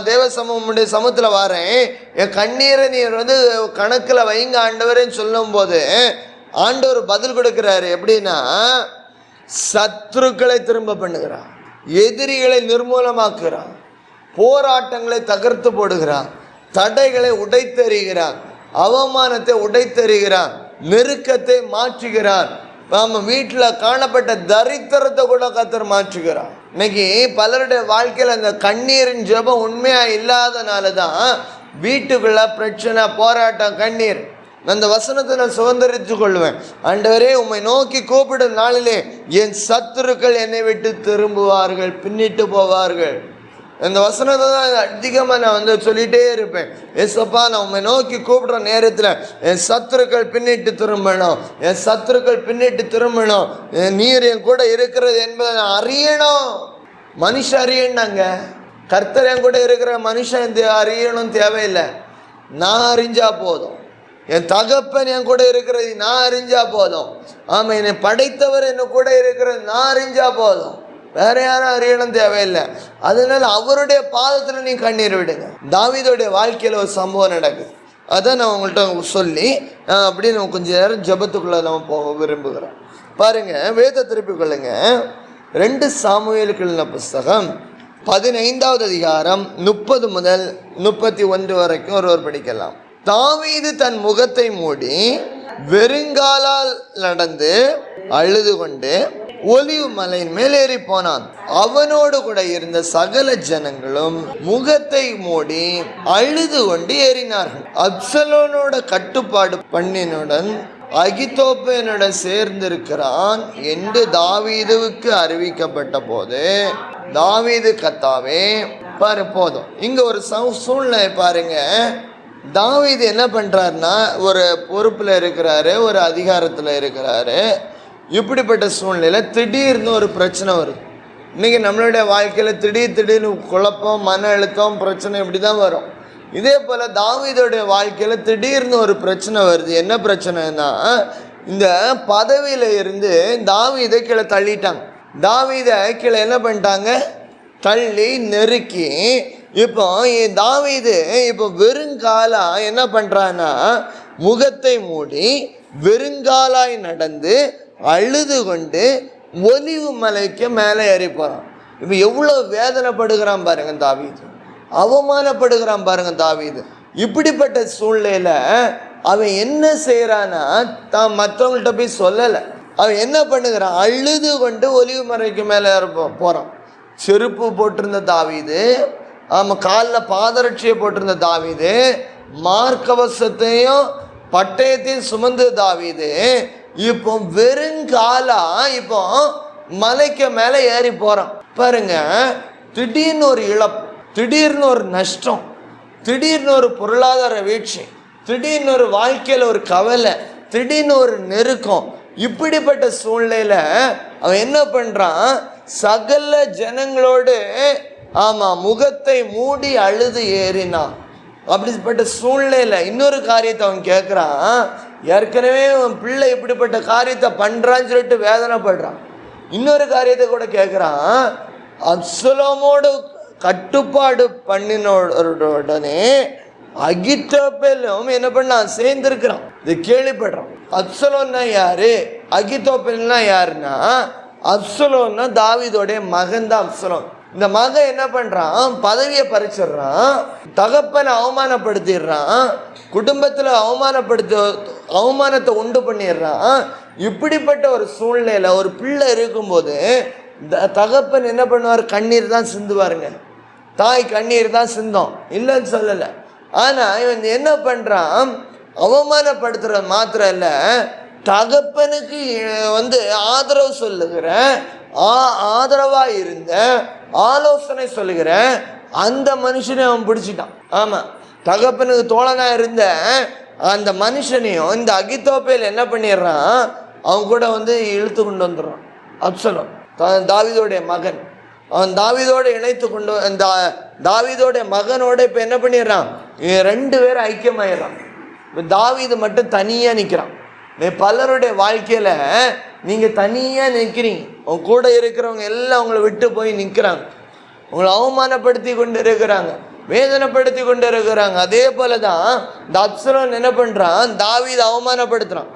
தேவ சமூகமுடைய சமூகத்தில் வாரேன், என் கண்ணீரை நீர் கணக்கில் வைங்க ஆண்டவரேன்னு சொல்லும் போது ஆண்டவர் பதில் கொடுக்கிறாரு. எப்படின்னா, சத்துருக்களை திரும்ப பண்ணுகிறார், எதிரிகளை நிர்மூலமாக்குறார், போராட்டங்களை தகர்த்து போடுகிறார், தடைகளை உடைத்தெறிகிறார், அவமானத்தை உடைத்தெறிகிறார், நெருக்கத்தை மாற்றுகிறார். வீட்டில் காணப்பட்ட தரித்திரத்தை கூட கர்த்தர் மாற்றுகிறார். இன்னைக்கு பலருடைய வாழ்க்கையில் அந்த கண்ணீரின் ஜெபம் உண்மையாக இல்லாதனால தான் வீட்டுக்குள்ள பிரச்சனை, போராட்டம், கண்ணீர். அந்த வசனத்தை நான் சுதந்திரித்து கொள்வேன். ஆண்டவரே, உம்மை நோக்கி கூப்பிடும் நாளிலே என் சத்துருக்கள் என்னை விட்டு திரும்புவார்கள், பின்னிட்டு போவார்கள். இந்த வசனத்தை தான் அதிகமாக நான் சொல்லிகிட்டே இருப்பேன். ஏசப்பா, நான் உண்மை நோக்கி கூப்பிட்ற நேரத்தில் என் சத்துருக்கள் பின்னிட்டு திரும்பணும், என் சத்துருக்கள் பின்னிட்டு திரும்பணும், நீர் என் கூட இருக்கிறது என்பதை நான் அறியணும். மனுஷன் அறியணாங்க, கர்த்தர் என் கூட இருக்கிற மனுஷன் அறியணும் தேவையில்லை. நான் அறிஞ்சா போதும், என் தகப்பன் என் கூட இருக்கிறது நான் அறிஞ்சா போதும். ஆமாம், என்னை படைத்தவர் என்ன கூட இருக்கிறது நான் அறிஞ்சா போதும், வேற யாரும் அறியணும் தேவையில்லை. அதனால அவருடைய பாதத்தில் நீ கண்ணீர் விடுங்க. தாவீதுடைய வாழ்க்கையில் ஒரு சம்பவம் நடக்குது. அதான் நான் உங்கள்கிட்ட சொல்லி அப்படியே நம்ம கொஞ்சம் நேரம் ஜெபத்துக்குள்ளே நம்ம போக விரும்புகிறோம். பாருங்கள், வேத திருப்பி கொள்ளுங்க. 2 சாமுவேலுக்குள்ள புஸ்தகம் 15வது அதிகாரம் 30 முதல் 31 வரைக்கும் ஒருவர் படிக்கலாம். தாவீது தன் முகத்தை மூடி வெறுங்காலால் நடந்து அழுது கொண்டு ஒலிவ் மலையின் மேல் ஏறி போனான். அவனோடு கூட இருந்த சகல ஜனங்களும் முகத்தை மூடி அழுது கொண்டு ஏறினார்கள். அப்சலோனோட கட்டுப்பாடு பண்ணினுடன் அகித்தோப்பேனுடன் சேர்ந்திருக்கிறான் என்று தாவீதுவுக்கு அறிவிக்கப்பட்ட போது தாவீது கத்தாவே பாரு போதும். இங்க ஒரு சூழ்நிலை பாருங்க. தாவீது என்ன பண்றாருன்னா, ஒரு பொறுப்புல இருக்கிறாரு, ஒரு அதிகாரத்துல இருக்கிறாரு. இப்படிப்பட்ட சூழ்நிலையில் திடீர்னு ஒரு பிரச்சனை வருது. இன்றைக்கி நம்மளுடைய வாழ்க்கையில் திடீர்னு குழப்பம், மன அழுத்தம், பிரச்சனை இப்படி தான் வரும். இதே போல் தாவீதுடைய வாழ்க்கையில் திடீர்னு ஒரு பிரச்சனை வருது. என்ன பிரச்சனைனா, இந்த பதவியில் இருந்து தாவீதை கீழே தள்ளிட்டாங்க. தாவீதை கீழே என்ன பண்ணிட்டாங்க, தள்ளி நெருக்கி. இப்போ தாவீது இப்போ வெறுங்காலா என்ன பண்ணுறான்னா, முகத்தை மூடி வெறுங்காலாய் நடந்து அழுது கொண்டு ஒலிவு மலைக்கு மேலே ஏறி போகிறான். இப்போ எவ்வளோ வேதனைப்படுகிறான் பாருங்க தாவீது, அவமானப்படுகிறான் பாருங்க தாவீது. இப்படிப்பட்ட சூழ்நிலையில் அவன் என்ன செய்கிறான்னா, தான் மற்றவங்கள்ட்ட போய் சொல்லலை. அவன் என்ன பண்ணுகிறான், அழுது கொண்டு ஒலிவு மலைக்கு மேலே ஏற போகிறான். செருப்பு போட்டிருந்த தாவீது, ஆமாம் காலில் பாதரட்சியை போட்டிருந்த தாவீது, மார்க்கவசத்தையும் பட்டயத்தையும் சுமந்து தாவீது இப்போ வெறுங்காலா இப்போ மலைக்கு மேலே ஏறி போகிறான் பாருங்க. திடீர்னு ஒரு இழப்பு, திடீர்னு ஒரு நஷ்டம், திடீர்னு ஒரு பொருளாதார வீழ்ச்சி, திடீர்னு ஒரு வாழ்க்கையில் ஒரு கவலை, திடீர்னு ஒரு நெருக்கம். இப்படிப்பட்ட சூழ்நிலையில் அவன் என்ன பண்ணுறான், சகல ஜனங்களோடு ஆமாம் முகத்தை மூடி அழுது ஏறினான். அப்படிப்பட்ட சூழ்நிலையில் இன்னொரு காரியத்தை அவன் கேட்குறான். ஏற்கனவே அவன் பிள்ளை இப்படிப்பட்ட காரியத்தை பண்ணுறான்னு சொல்லிட்டு வேதனைப்படுறான். இன்னொரு காரியத்தை கூட கேட்குறான். அப்சலோமோடு கட்டுப்பாடு பண்ணினோடனே அகித்தோப்பேலும் என்ன பண்ணான், சேர்ந்துருக்கிறான். இது கேள்விப்படுறான். அப்சலோன்னா யாரு, அகித்தோப்பேல்னா யாருன்னா, அப்சலோன்னா தாவீதோடைய மகன் தான் அப்சலோம். இந்த மகன் என்ன பண்ணுறான், பதவியை பறிச்சிடுறான், தகப்பனை அவமானப்படுத்திடுறான், குடும்பத்தில் அவமானத்தை உண்டு பண்ணிடுறான். இப்படிப்பட்ட ஒரு சூழ்நிலையில் ஒரு பிள்ளை இருக்கும்போது தகப்பன் என்ன பண்ணுவார், கண்ணீர் தான் சிந்துவாருங்க. தாய் கண்ணீர் தான் சிந்தோம், இல்லைன்னு சொல்லலை. ஆனால் இவன் என்ன பண்ணுறான், அவமானப்படுத்துறது மாத்திரம் இல்லை, தகப்பனுக்கு ஆதரவு சொல்லுகிற, ஆதரவாக இருந்த ஆலோசனை சொல்லுகிற அந்த மனுஷனை அவன் பிடிச்சிட்டான். ஆமாம், தகப்பனுக்கு தோழனாக இருந்த அந்த மனுஷனையும் இந்த அகித்தோப்பேல் என்ன பண்ணிடுறான், அவன் கூட இழுத்து கொண்டு வந்துடுறான். அப்சலோம் தாவீதோடைய மகன், அவன் தாவீதோடு இணைத்து கொண்டு தாவீதோடைய மகனோட இப்போ என்ன பண்ணிடுறான், 2 பேரும் ஐக்கியமாயிடுறான். இப்போ தாவீது மட்டும் தனியாக நிற்கிறான். பலருடைய வாழ்க்கையில் நீங்கள் தனியாக நிற்கிறீங்க, உங்க கூட இருக்கிறவங்க எல்லாம் உங்களை விட்டு போய் நிற்கிறாங்க, உங்களை அவமானப்படுத்தி கொண்டு இருக்கிறாங்க, வேதனைப்படுத்தி கொண்டு இருக்கிறாங்க. அதே போல தான் இந்த அப்சலோம் என்ன பண்ணுறான், தாவீது அவமானப்படுத்துகிறான்.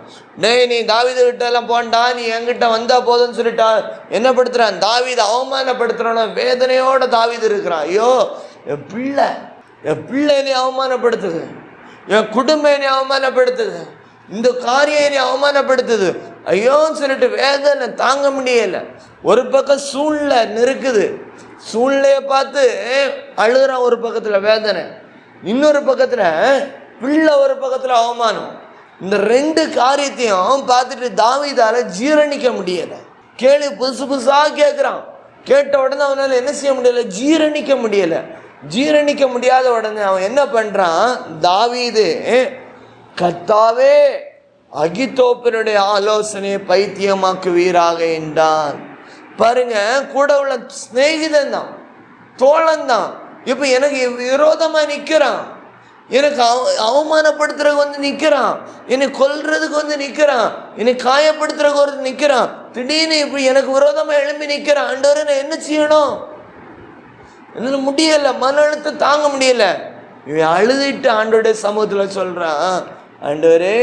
நீ தாவீது கிட்ட எல்லாம் போண்டா, நீ என்கிட்ட வந்தால் போதும்னு சொல்லிட்டா என்ன படுத்துறான், தாவீது அவமானப்படுத்துகிறான். வேதனையோட தாவீது இருக்கிறான். ஐயோ என் பிள்ளை என்னை அவமானப்படுத்துது, என் குடும்பம் என்னை அவமானப்படுத்துது, இந்த காரியம் என்னை அவமானப்படுத்துது, ஐயோன்னு சொல்லிட்டு வேதனை தாங்க முடியலை. ஒரு பக்கம் சூழ்நிலை நெருக்குது, சூழ்நிலையை பார்த்து அழுகிறான். ஒரு பக்கத்தில் வேதனை, இன்னொரு பக்கத்தில் பிள்ளை, ஒரு பக்கத்தில் அவமானம். இந்த 2 காரியத்தையும் பார்த்துட்டு தாவீதால ஜீரணிக்க முடியலை. கேள்வி புதுசாக கேட்குறான். கேட்ட உடனே அவனால் என்ன செய்ய முடியலை, ஜீரணிக்க முடியலை. ஜீரணிக்க முடியாத உடனே அவன் என்ன பண்ணுறான், தாவீது கர்த்தாவே அகித்தோப்பனுடைய ஆலோசனையை பைத்தியமாக்குவீராக என்றான். பாருங்க, கூட உள்ள சிநேகிதன் தான், தோழன் தான், இப்போ எனக்கு விரோதமாக நிற்கிறான், எனக்கு அவமானப்படுத்துறதுக்கு நிற்கிறான், என்னை கொல்றதுக்கு நிற்கிறான், என்னை காயப்படுத்துறதுக்கு நிற்கிறான். திடீர்னு இப்படி எனக்கு விரோதமாக எழும்பி நிற்கிறான். ஆண்டவரே நான் என்ன செய்யணும், என்னால் முடியலை, மன அழுத்தம் தாங்க முடியலை. இவன் அழுதுட்டு ஆண்டோடைய சமூகத்துல சொல்றான், ஆண்டவரே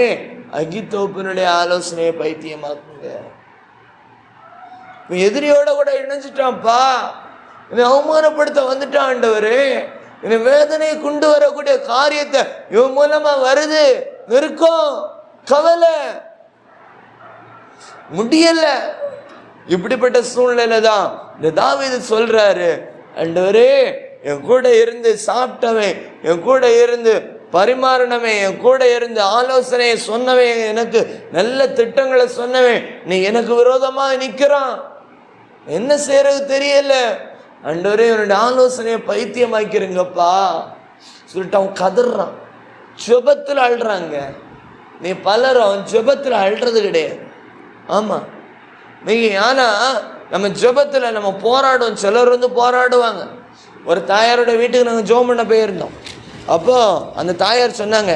அகித்தோப்பினுடைய ஆலோசனையை பைத்தியமாக்குங்க. எதிரியோட கூட இணைஞ்சிட்டான்ப்பா, என்னை அவமானப்படுத்த வந்துட்டான் ஆண்டவரே, என்னை வேதனையை கொண்டு வரக்கூடிய காரியத்தை இவன் மூலமா வருது, நெருக்கம், கவலை, முடியல. இப்படிப்பட்ட சூழ்நிலை தான் இந்த தாவீது சொல்றாரு, ஆண்டவரே என் கூட இருந்து சாப்பிட்டவன், என் கூட இருந்து பரிமாறினவன், என் கூட இருந்து ஆலோசனையை சொன்னவன், எனக்கு நல்ல திட்டங்களை சொன்னவன், நீ எனக்கு விரோதமாக நிற்கிறான், என்ன செய்யறது தெரியல, ஆண்டவரே என்னுடைய ஆலோசனையை பைத்தியமாக்கிறீங்கப்பா சொல்லிட்டு அவன் கதறான். ஜெபத்தில் அழுறாங்க. நீ பலரும் ஜெபத்தில் அழுறது கிடையாது. ஆமாம், நீங்கள் ஆனால் நம்ம ஜெபத்தில் நம்ம போராடுவோம். சிலர் வந்து போராடுவாங்க. ஒரு தாயாரோட வீட்டுக்கு நாங்கள் ஜெபம் பண்ண போயிருந்தோம். அப்போ அந்த தாயார் சொன்னாங்க,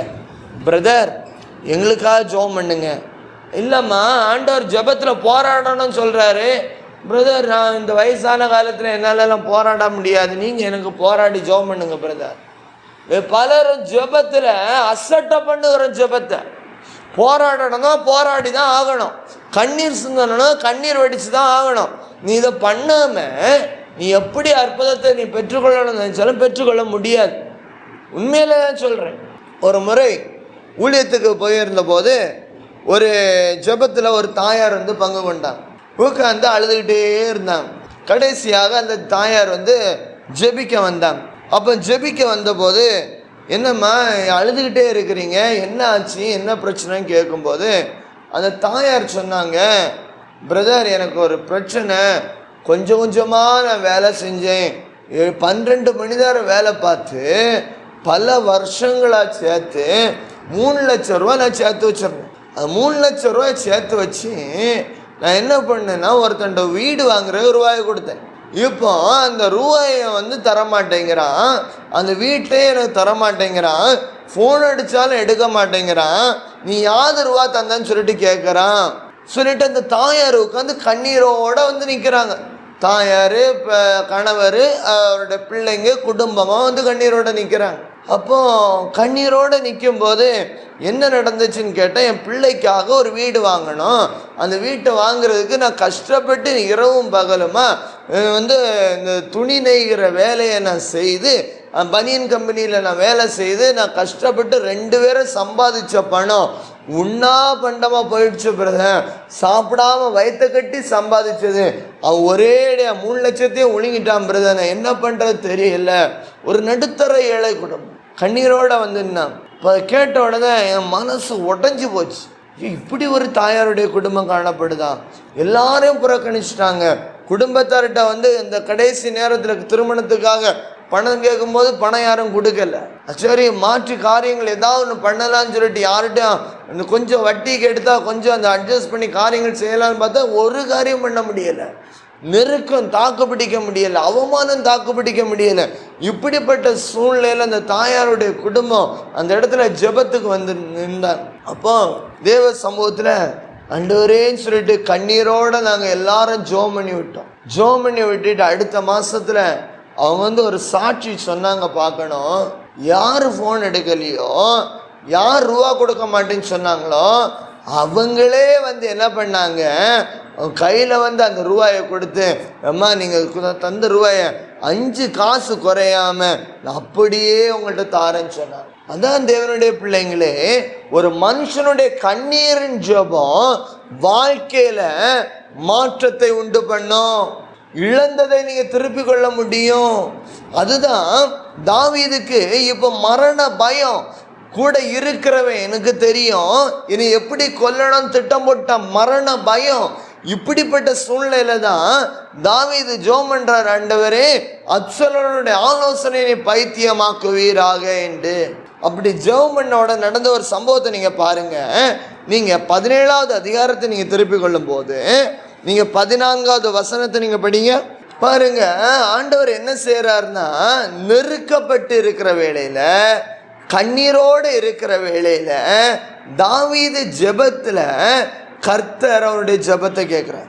பிரதர் எங்களுக்காக ஜெபம் பண்ணுங்க. இல்லைம்மா, ஆண்டவர் ஜெபத்தில் போராடணும்னு சொல்கிறாரு. பிரதர், நான் இந்த வயசான காலத்தில் என்னாலலாம் போராட முடியாது, நீங்கள் எனக்கு போராடி ஜெபம் பண்ணுங்க பிரதர். பலரும் ஜெபத்தில் அசட்டை பண்ணுகிற ஜெபத்தை, போராடணும்னா போராடி தான் ஆகணும், கண்ணீர் சிந்தணும்னா கண்ணீர் வடித்து தான் ஆகணும். நீ இதை பண்ணாமல் நீ எப்படி அற்புதத்தை நீ பெற்றுக்கொள்ளணும்னு நினச்சாலும் பெற்றுக்கொள்ள முடியாது. உண்மையில தான் சொல்கிறேன். ஒரு முறை ஊழியத்துக்கு போயிருந்த போது ஒரு ஜெபத்தில் ஒரு தாயார் வந்து பங்கு கொண்டாங்க. உட்காந்து அழுதுகிட்டே இருந்தாங்க. கடைசியாக அந்த தாயார் வந்து ஜெபிக்க வந்தாங்க. அப்போ ஜெபிக்க வந்தபோது, என்னம்மா அழுதுகிட்டே இருக்கிறீங்க, என்ன ஆச்சு, என்ன பிரச்சனைன்னு கேட்கும்போது அந்த தாயார் சொன்னாங்க, பிரதர் எனக்கு ஒரு பிரச்சனை, கொஞ்சம் கொஞ்சமாக நான் வேலை செஞ்சேன், 12 மணி நேரம் வேலை பார்த்து பல வருஷங்களாக சேர்த்து 3 லட்சம் ரூபா நான் சேர்த்து வச்சிருந்தேன். அது 3 லட்சம் ரூபாய் சேர்த்து வச்சு நான் என்ன பண்ணேன்னா ஒருத்தண்ட வீடு வாங்குற ரூபாயை கொடுத்தேன். இப்போ அந்த ரூபாயை வந்து தரமாட்டேங்கிறான், அந்த வீட்டே எனக்கு தரமாட்டேங்கிறான், ஃபோன் அடித்தாலும் எடுக்க மாட்டேங்கிறான், நீ யாது ரூபா தந்தான்னு சொல்லிட்டு கேட்குறான் சொல்லிட்டு அந்த தாயார் உட்காந்து கண்ணீரோடு வந்து நிற்கிறாங்க. தாயார், இப்போ கணவர், அவருடைய பிள்ளைங்க, குடும்பமாக வந்து கண்ணீரோடு நிற்கிறாங்க. அப்போ கண்ணீரோடு நிற்கும்போது என்ன நடந்துச்சுன்னு கேட்டால், என் பிள்ளைக்காக ஒரு வீடு வாங்கணும், அந்த வீட்டை வாங்குறதுக்கு நான் கஷ்டப்பட்டு இரவும் பகலுமா வந்து இந்த துணி நெய்கிற வேலையை நான் செய்து, பனியன் கம்பெனியில் நான் வேலை செய்து நான் கஷ்டப்பட்டு 2 பேரும் சம்பாதிச்ச பணம் உண்ணா பண்டமாக போயிடுச்சு பிரதர், சாப்பிடாம வயிற்ற கட்டி சம்பாதிச்சது அவன் ஒரே 3 லட்சத்தையும் ஒழுங்கிட்டான் பிரதர், நான் என்ன பண்ணுறது தெரியல. ஒரு நடுத்தர ஏழை குடும்பம் கண்ணீரோடு வந்துன்னான். இப்போ கேட்ட உடனே என் மனசு உடஞ்சி போச்சு. இப்படி ஒரு தாயாருடைய குடும்பம் காணப்படுதா? எல்லாரையும் புறக்கணிச்சிட்டாங்க. குடும்பத்தார்கிட்ட வந்து இந்த கடைசி நேரத்தில் திருமணத்துக்காக பணம் கேட்கும்போது பணம் யாரும் கொடுக்கல. சரி, மாற்று காரியங்கள் ஏதாவது ஒன்று பண்ணலான்னு சொல்லிட்டு யார்கிட்டையும் கொஞ்சம் வட்டிக்கு எடுத்தால் கொஞ்சம் அந்த அட்ஜஸ்ட் பண்ணி காரியங்கள் செய்யலான்னு பார்த்தா ஒரு காரியம் பண்ண முடியலை. நெருக்கம் தாக்கு பிடிக்க முடியலை, அவமானம் தாக்கு பிடிக்க முடியலை. இப்படிப்பட்ட சூழ்நிலையில் அந்த தாயாருடைய குடும்பம் அந்த இடத்துல ஜெபத்துக்கு வந்து நின்றார். அப்போ தேவ சமூகத்தில் ஆண்டவரேன்னு சொல்லிட்டு கண்ணீரோடு நாங்கள் எல்லாரும் ஜெபம் பண்ணி விட்டோம். ஜெபம் பண்ணி விட்டுட்டு அடுத்த மாதத்தில் அவங்க வந்து ஒரு சாட்சி சொன்னாங்க. பார்க்கணும், யார் ஃபோன் எடுக்கலையோ, யார் ரூபா கொடுக்க மாட்டேன்னு சொன்னாங்களோ அவங்களே வந்து என்ன பண்ணாங்க, கையில் வந்து அந்த ரூபாயை கொடுத்து, அம்மா நீங்கள் தந்த ரூபாயை 5 காசு குறையாமல் நான் அப்படியே உங்கள்கிட்ட தாரேன்னு சொன்னாங்க. அதான் தேவனுடைய பிள்ளைங்களே, ஒரு மனுஷனுடைய கண்ணீரின் ஜெபம் வாழ்க்கையில் மாற்றத்தை உண்டு பண்ணும். இழந்ததை நீங்கள் திருப்பி கொள்ள முடியும். அதுதான் தாவீதுக்கு இப்போ மரண பயம் கூட இருக்கிறவன், எனக்கு தெரியும் இனி எப்படி கொல்லணும் திட்டம் போட்ட மரண பயம். இப்படிப்பட்ட சூழ்நிலையில தான் தாவீது ஜெபம் பண்றார், ஆண்டவரே அப்சலோனுடைய ஆலோசனையை பைத்தியமாக்குவீராக என்று. அப்படி ஜெபம் பண்ணோட நடந்த ஒரு சம்பவத்தை நீங்க பாருங்க. நீங்க 17வது அதிகாரத்தை நீங்க திருப்பி கொள்ளும் போது நீங்க 14வது வசனத்தை நீங்க படிங்க பாருங்க. ஆண்டவர் என்ன செய்யறாருன்னா, நெருக்கப்பட்டு இருக்கிற வேளையில, கண்ணீரோடு இருக்கிற வேளையில தாவீது ஜெபத்துல கர்த்தர் அவருடைய ஜெபத்தை கேட்கிறார்.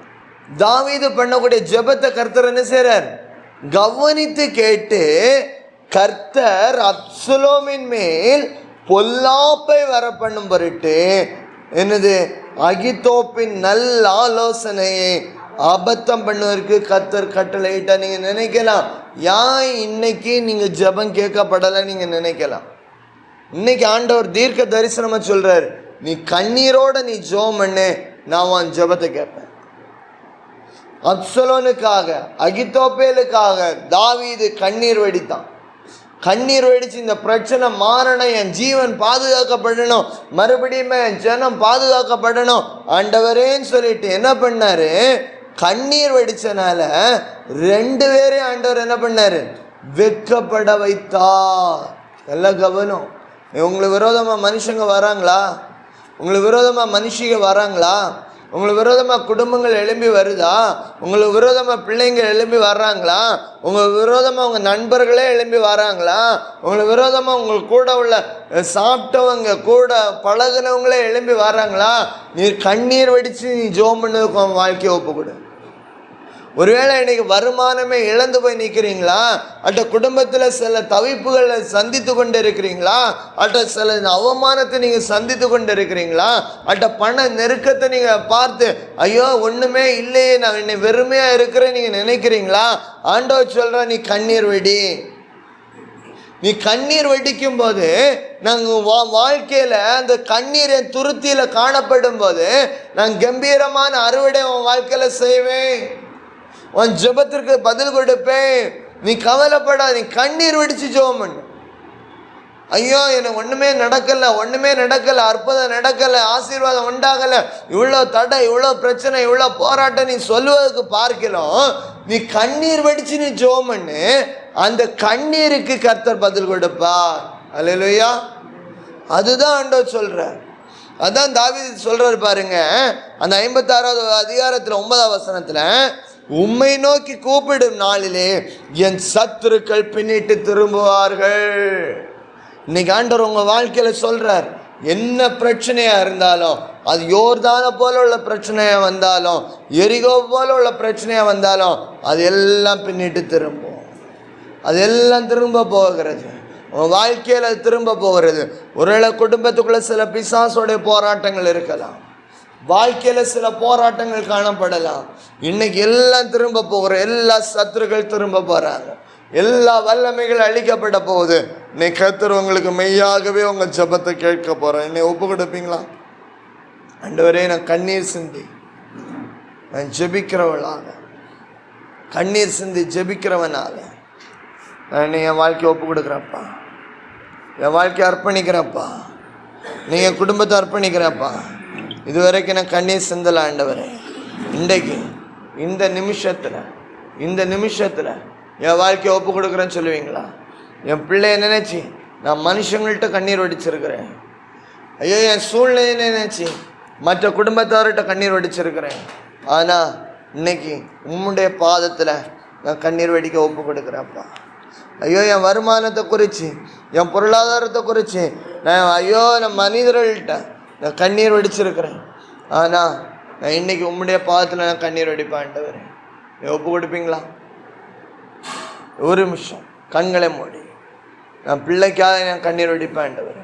தாவீது பண்ணக்கூடிய ஜெபத்தை கர்த்தர் என்ன செய்யறார், கவனித்து கேட்டு கர்த்தர் அப்சலோமின் மேல் பொல்லாப்பை வர பண்ணும் பொருட்டு என்னது அகித்தோப்பின் நல்ல ஆலோசனையை அபத்தம் பண்ணுவதற்கு கர்த்தர் கட்டளையிட்டா. நீங்க நினைக்கலாம், ஏன் இன்னைக்கு நீங்க ஜெபம் கேட்கப்படலை நீங்க நினைக்கலாம். இன்னைக்கு ஆண்டவர் தீர்க்க தரிசனமா சொல்றாரு, நீ கண்ணீரோட நீ ஜெபம் பண்ணு, நான் உன் ஜெபத்தை கேட்பேன். அப்சலோனுக்காக அகித்தோப்பேலுக்காக தாவீது கண்ணீர் வெடித்தான். கண்ணீர் வெடிச்சு இந்த பிரச்சனை மாறணும், என் ஜீவன் பாதுகாக்கப்படணும், மறுபடியும் என் ஜனம் பாதுகாக்கப்படணும் ஆண்டவரேன்னு சொல்லிட்டு என்ன பண்ணாரு, கண்ணீர் வெடிச்சனால 2 பேரையும் ஆண்டவர் என்ன பண்ணாரு, வெட்கப்பட வைத்தார். எல்லாம் கவனம். உங்களுக்கு விரோதமா மனுஷங்க வராங்களா, உங்களுக்கு விரோதமா மனுஷிங்க வராங்களா, உங்களுக்கு விரோதமாக குடும்பங்கள் எழும்பி வருதா, உங்களுக்கு விரோதமாக பிள்ளைங்க எழும்பி வர்றாங்களா, உங்களுக்கு விரோதமாக உங்கள் நண்பர்களே எழும்பி வராங்களா, உங்களுக்கு விரோதமாக உங்களுக்கு கூட உள்ள சாப்பிட்டவங்க கூட பழகினவங்களே எழும்பி வர்றாங்களா, நீ கண்ணீர் வெடித்து நீ ஜெபம் பண்ணதுக்கு உன் வாழ்க்கையை ஒப்பு கொடு. ஒருவேளை இன்னைக்கு வருமானமே இழந்து போய் நிற்கிறீங்களா, அட்ட குடும்பத்தில் சில தவிப்புகளை சந்தித்து கொண்டு இருக்கிறீங்களா, அட்ட சில அவமானத்தை நீங்கள் சந்தித்து கொண்டு இருக்கிறீங்களா, அட்ட பண நெருக்கத்தை நீங்கள் பார்த்து ஐயோ ஒன்றுமே இல்லையே நான் என்னை வெறுமையாக இருக்கிறேன் நீங்கள் நினைக்கிறீங்களா, ஆண்டவர் சொல்கிற நீ கண்ணீர் வெடி. நீ கண்ணீர் வெடிக்கும் போது நாங்கள் வாழ்க்கையில் அந்த கண்ணீர் என் துருத்தியில் காணப்படும் போது நான் கம்பீரமான அறுவடை உன் வாழ்க்கையில் செய்வேன், உன் ஜெபத்திற்கு பதில் கொடுப்பேன். நீ கவலைப்படாத, நீ கண்ணீர் வெடிச்சு ஜெபம் பண்ணு. ஐயோ எனக்கு ஒன்றுமே நடக்கலை, அற்புதம் நடக்கலை, ஆசீர்வாதம் உண்டாகலை, இவ்வளோ தடை, இவ்வளோ பிரச்சனை, இவ்வளோ போராட்டம் நீ சொல்லுவதற்கு பார்க்கலாம், நீ கண்ணீர் வெடிச்சு நீ ஜெபம் பண்ணு, அந்த கண்ணீருக்கு கர்த்தர் பதில் கொடுப்பார். அல்லேலூயா. அதுதான் ஆண்டவர் சொல்றார். அதான் தாவீது சொல்றாரு பாருங்க, அந்த 56வது அதிகாரத்தில் 9வது வசனத்தில், உம்மை நோக்கி கூப்பிடும் நாளிலே என் சத்துருக்கள் பின்னிட்டு திரும்புவார்கள். இன்னைக்கு ஆண்டவர் உங்க வாழ்க்கையில சொல்றார், என்ன பிரச்சனையா இருந்தாலும், அது யோர்தானை போல உள்ள பிரச்சனையா வந்தாலும், எரிகோ போல உள்ள பிரச்சனையா வந்தாலும், அது எல்லாம் பின்னிட்டு திரும்பும், அதெல்லாம் திரும்ப போகிறது, உன் வாழ்க்கையில் அது திரும்ப போகிறது. ஒருவேளை குடும்பத்துக்குள்ள சில பிசாசோடைய போராட்டங்கள் இருக்கலாம், வாழ்க்கையில் சில போராட்டங்கள் காணப்படலாம். இன்னைக்கு எல்லாம் திரும்ப போகிற, எல்லா சத்துருக்கள் திரும்ப போகிறாங்க, எல்லா வல்லமைகள் அழிக்கப்பட போகுது. இன்னைக்கு கர்த்தர் உங்களுக்கு மெய்யாகவே உங்கள் ஜெபத்தை கேட்க போகிறேன். என்னை ஒப்பு கொடுப்பீங்களா? ஆண்டவரே, நான் கண்ணீர் சிந்தி நான் ஜெபிக்கிறவளாக, கண்ணீர் சிந்தி ஜெபிக்கிறவனாக நான் என் வாழ்க்கையை ஒப்பு கொடுக்குறப்பா, என் வாழ்க்கையை அர்ப்பணிக்கிறப்பா, நீங்கள் குடும்பத்தை அர்ப்பணிக்கிறப்பா. இதுவரைக்கும் நான் கண்ணீர் சிந்தலை ஆண்டவரே, இன்றைக்கு இந்த நிமிஷத்தில் என் வாழ்க்கையை ஒப்பு கொடுக்குறேன்னு சொல்லுவீங்களா? என் பிள்ளைய நினச்சி நான் மனுஷங்கள்கிட்ட கண்ணீர் வடிச்சிருக்கிறேன். ஐயோ, என் சூழ்நிலையை நினச்சி மற்ற குடும்பத்தார்கிட்ட கண்ணீர் வடிச்சிருக்கிறேன். ஆனால் இன்னைக்கு உம்முடைய பாதத்தில் நான் கண்ணீர் வெடிக்க ஒப்பு கொடுக்குறேன்ப்பா. ஐயோ, என் வருமானத்தை குறித்து, என் பொருளாதாரத்தை குறித்து நான் மனிதர்கள்ட்ட நான் கண்ணீர் வெடிச்சிருக்கிறேன். ஆனால் நான் இன்றைக்கி உம்முடைய பாதத்தில் நான் கண்ணீர் வெடிப்பேன் ஆண்டவரே. ஒப்பு கொடுப்பீங்களா? ஒரு நிமிஷம் கண்களை மூடி, நான் பிள்ளைக்காக நான் கண்ணீர் வெடிப்பேன் ஆண்டவரே.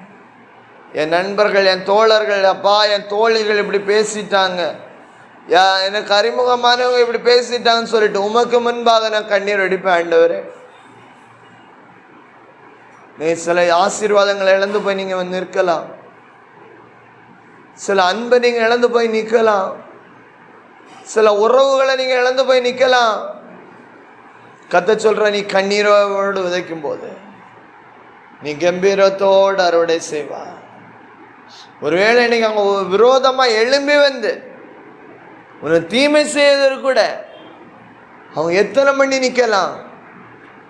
என் நண்பர்கள், என் தோழர்கள், அப்பா என் தோழிகள் இப்படி பேசிட்டாங்க, எனக்கு அறிமுகமானவங்க இப்படி பேசிட்டாங்கன்னு சொல்லிட்டு உமக்கு முன்பாக நான் கண்ணீர் வெடிப்பேன் ஆண்டவரே. நீ சில ஆசீர்வாதங்களை இழந்து போய் நீங்கள் வந்து நிற்கலாம், சில அன்பை நீங்கள் இழந்து போய் நிற்கலாம், சில உறவுகளை நீங்கள் இழந்து போய் நிற்கலாம். கர்த்தர் சொல்ற, நீ கண்ணீரோடு விதைக்கும் போது நீ கம்பீரத்தோடு அறுவடை செய்வா. ஒருவேளை இன்னைக்கு அவங்க விரோதமாக எழும்பி வந்து உன்னை தீமை செய்வதற்கு கூட அவங்க எத்தனை பண்ணி நிற்கலாம்.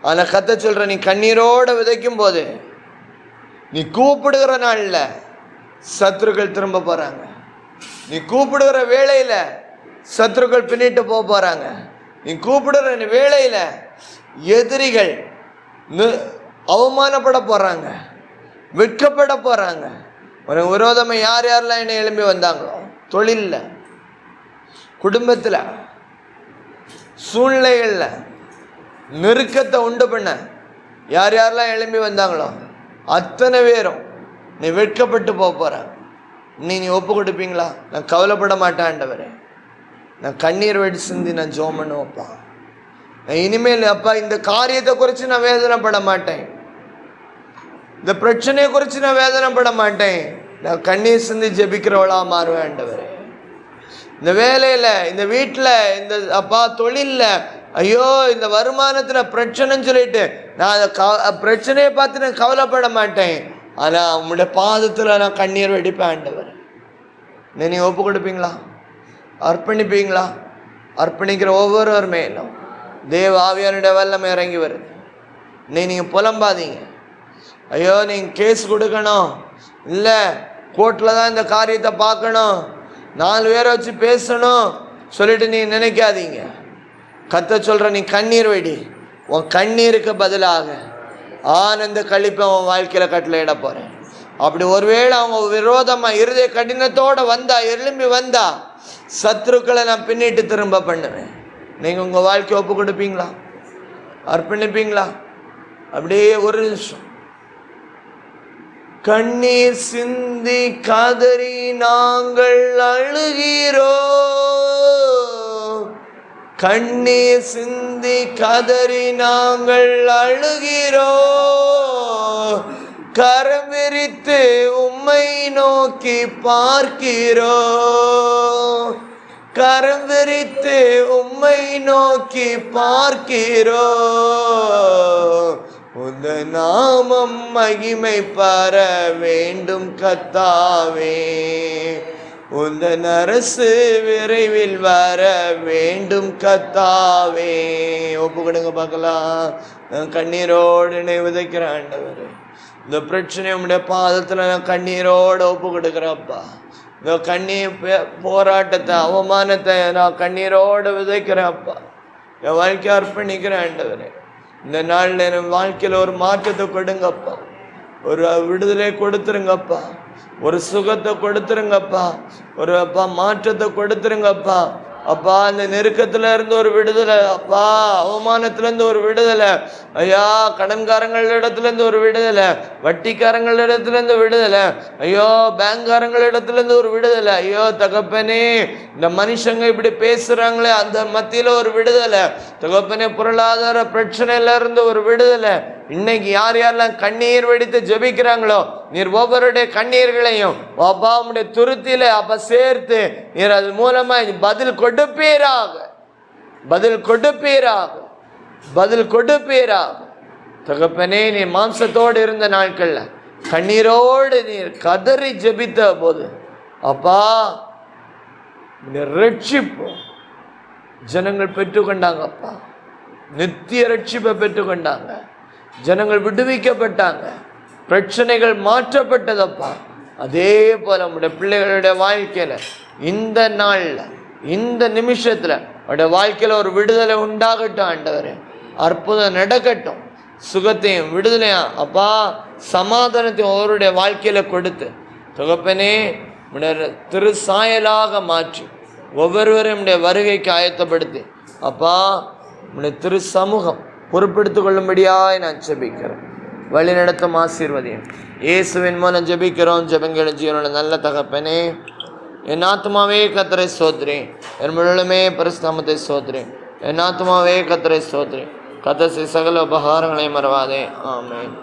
ஆனால் கர்த்தர் சொல்ற, நீ கண்ணீரோடு விதைக்கும் போது, நீ கூப்பிடுகிற நாளில் சத்துருக்கள் திரும்ப போகிறாங்க, நீ கூப்பிடுகிற வேளையில் சத்துருக்கள் பின்னிட்டு போகிறாங்க, நீ கூப்பிடுற வேளையில் எதிரிகள் அவமானப்பட போகிறாங்க, வெட்கப்பட போகிறாங்க. உனக்கு விரோதமாக யார் யாரெல்லாம் என்ன எழும்பி வந்தாங்களோ, தொழிலில், குடும்பத்தில், சூழ்நிலைகளில் நெருக்கத்தை உண்டு பண்ண யார் யாரெல்லாம் எழும்பி வந்தாங்களோ அத்தனை பேரும் நீ வெட்கப்பட்டு போகிற. நீ ஒப்பு கொடுப்பீங்களா? நான் கவலைப்பட மாட்டேன் ஆண்டவரே, நான் கண்ணீர் வெடி சிந்தி நான் ஜெபம் பண்ணுவேன்ப்பா. நான் இனிமேல் அப்பா இந்த காரியத்தை குறித்து நான் வேதனைப்பட மாட்டேன், இந்த பிரச்சனையை குறித்து நான் வேதனைப்பட மாட்டேன். நான் கண்ணீர் சிந்தி ஜெபிக்கிறவளா மாறுவேன் ஆண்டவரே. இந்த வேலையில், இந்த வீட்டில், இந்த அப்பா தொழிலில், ஐயோ இந்த வருமானத்தில் பிரச்சனைன்னு சொல்லிட்டு நான் அதை பிரச்சனையை பார்த்து நான் கவலைப்பட மாட்டேன். ஆனால் உங்களுடைய பாதத்தில் நான் கண்ணீர் வெடிப்பேன் ஆண்டவர். நீங்கள் ஒப்பு கொடுப்பீங்களா? அர்ப்பணிப்பீங்களா? அர்ப்பணிக்கிற ஒவ்வொருவர் மேலும் தேவ ஆவியானுடைய வல்லமை இறங்கி வருது. நீங்கள் புலம்பாதீங்க, ஐயோ நீங்கள் கேஸ் கொடுக்கணும், இல்லை கோர்ட்டில் தான் இந்த காரியத்தை பார்க்கணும், 4 பேரை வச்சு பேசணும் சொல்லிட்டு நீ நினைக்காதீங்க. கத்த சொல்கிற, நீ கண்ணீர் வெடி. உன் கண்ணீருக்கு பதிலாக ஆனந்த கழிப்பை உன் வாழ்க்கையில் கட்டளையிட போகிறேன். அப்படி ஒருவேளை அவங்க விரோதமாக இருதய கடினத்தோடு எழும்பி வந்தா சத்ருக்களை நான் பின்னிட்டு திரும்ப பண்ணுவேன். நீங்கள் உங்கள் வாழ்க்கையை ஒப்பு கொடுப்பீங்களா? அர்ப்பணிப்பீங்களா? அப்படியே ஒரு நிமிஷம். கண்ணீர் சிந்தி கதறி நாங்கள் அழுகிறோம், கண்ணீர் சிந்தி கதறி நாங்கள் அழுகிறோம், கரம் விரித்து உம்மை நோக்கி பார்க்கிறோம், கரம் விரித்து உம்மை நோக்கி பார்க்கிறோம். உந்த நாமம் மகிமை பெற வேண்டும் கத்தாவே, உந்தன் அரசு விரைவில் வர வேண்டும் கத்தாவே. ஒப்பு கொடுங்க பார்க்கலாம். நான் கண்ணீரோடு என்னை விதைக்கிற ஆண்டவர், இந்த பிரச்சனை உடைய பாதத்தில் நான் கண்ணீரோடு ஒப்பு கொடுக்குறேன்ப்பா. இந்த கண்ணீர் போராட்டத்தை, அவமானத்தை நான் கண்ணீரோடு விதைக்கிறேன்ப்பா. என் வாழ்க்கையை அர்ப்பணிக்கிறேன் ஆண்டவரே. இந்த நாளில் என் வாழ்க்கையில் ஒரு மாற்றத்தை கொடுங்கப்பா, ஒரு விடுதலை கொடுத்துருங்கப்பா, ஒரு சுகத்தை கொடுத்துருங்கப்பா, ஒரு அப்பா மாற்றத்தை கொடுத்துருங்கப்பா. அப்பா அந்த நெருக்கத்துல இருந்து ஒரு விடுதலை, அப்பா அவமானத்திலேருந்து ஒரு விடுதலை, ஐயா கடன்காரங்களிடத்துலேருந்து ஒரு விடுதலை, வட்டிக்காரங்களிடத்துலேருந்து விடுதலை, ஐயோ பேங்க்காரங்களிடத்துலேருந்து ஒரு விடுதலை, ஐயோ தகப்பனே இந்த மனுஷங்க இப்படி பேசுகிறாங்களே அந்த மத்தியில் ஒரு விடுதலை, தகப்பனே பொருளாதார பிரச்சனையிலேருந்து ஒரு விடுதலை. இன்னைக்கு யார் யாரெல்லாம் கண்ணீர் வெடித்து ஜெபிக்கிறாங்களோ நீர் ஒவ்வொருடைய கண்ணீர்களையும் அப்பா உடைய துருத்தியில அப்ப சேர்த்து நீர் அது மூலமாக பதில் கொடுப்பீராக, பதில் கொடுப்பீராக, பதில் கொடுப்பீராக. தகப்பனே நீ மாம்சத்தோடு இருந்த நாட்கள்ல கண்ணீரோடு நீர் கதறி ஜெபித்த போது அப்பா ரட்சிப்பு ஜனங்கள் பெற்றுக்கொண்டாங்க. அப்பா நித்திய ரட்சிப்பை பெற்றுக்கொண்டாங்க, ஜனங்கள் விடுவிக்கப்பட்டாங்க, பிரச்சனைகள் மாற்றப்பட்டதப்பா. அதே போல நம்முடைய பிள்ளைகளுடைய வாழ்க்கையில இந்த நாள்ல இந்த நிமிஷத்துல அவருடைய வாழ்க்கையில ஒரு விடுதலை உண்டாகட்டும் ஆண்டவரே. அற்புதம் நடக்கட்டும், சுகத்தையும் விடுதலையும் அப்பா சமாதானத்தையும் அவருடைய வாழ்க்கையில கொடுத்து தகப்பனே திரு சாயலாக மாற்றி ஒவ்வொருவரையும் வருகைக்கு ஆயத்தப்படுத்தி அப்பா திரு சமூகம் பொறுப்பெடுத்து கொள்ளும்படியாய் நான் ஜெபிக்கிறேன். வழி நடத்தும் ஆசீர்வதியும் இயேசுவின் மூலம் ஜெபிக்கிறோம். ஜெபங்கள் ஜீவனோட நல்ல தகப்பனே, என் ஆத்மாவே கர்த்தரை ஸ்தோத்திரி, என் முழுமே பரிசுத்தமத்தை ஸ்தோத்திரி, என் ஆத்மாவே கர்த்தரை ஸ்தோத்திரி, கர்த்தர் சகல உபகாரங்களை மறவாதே. ஆமென்.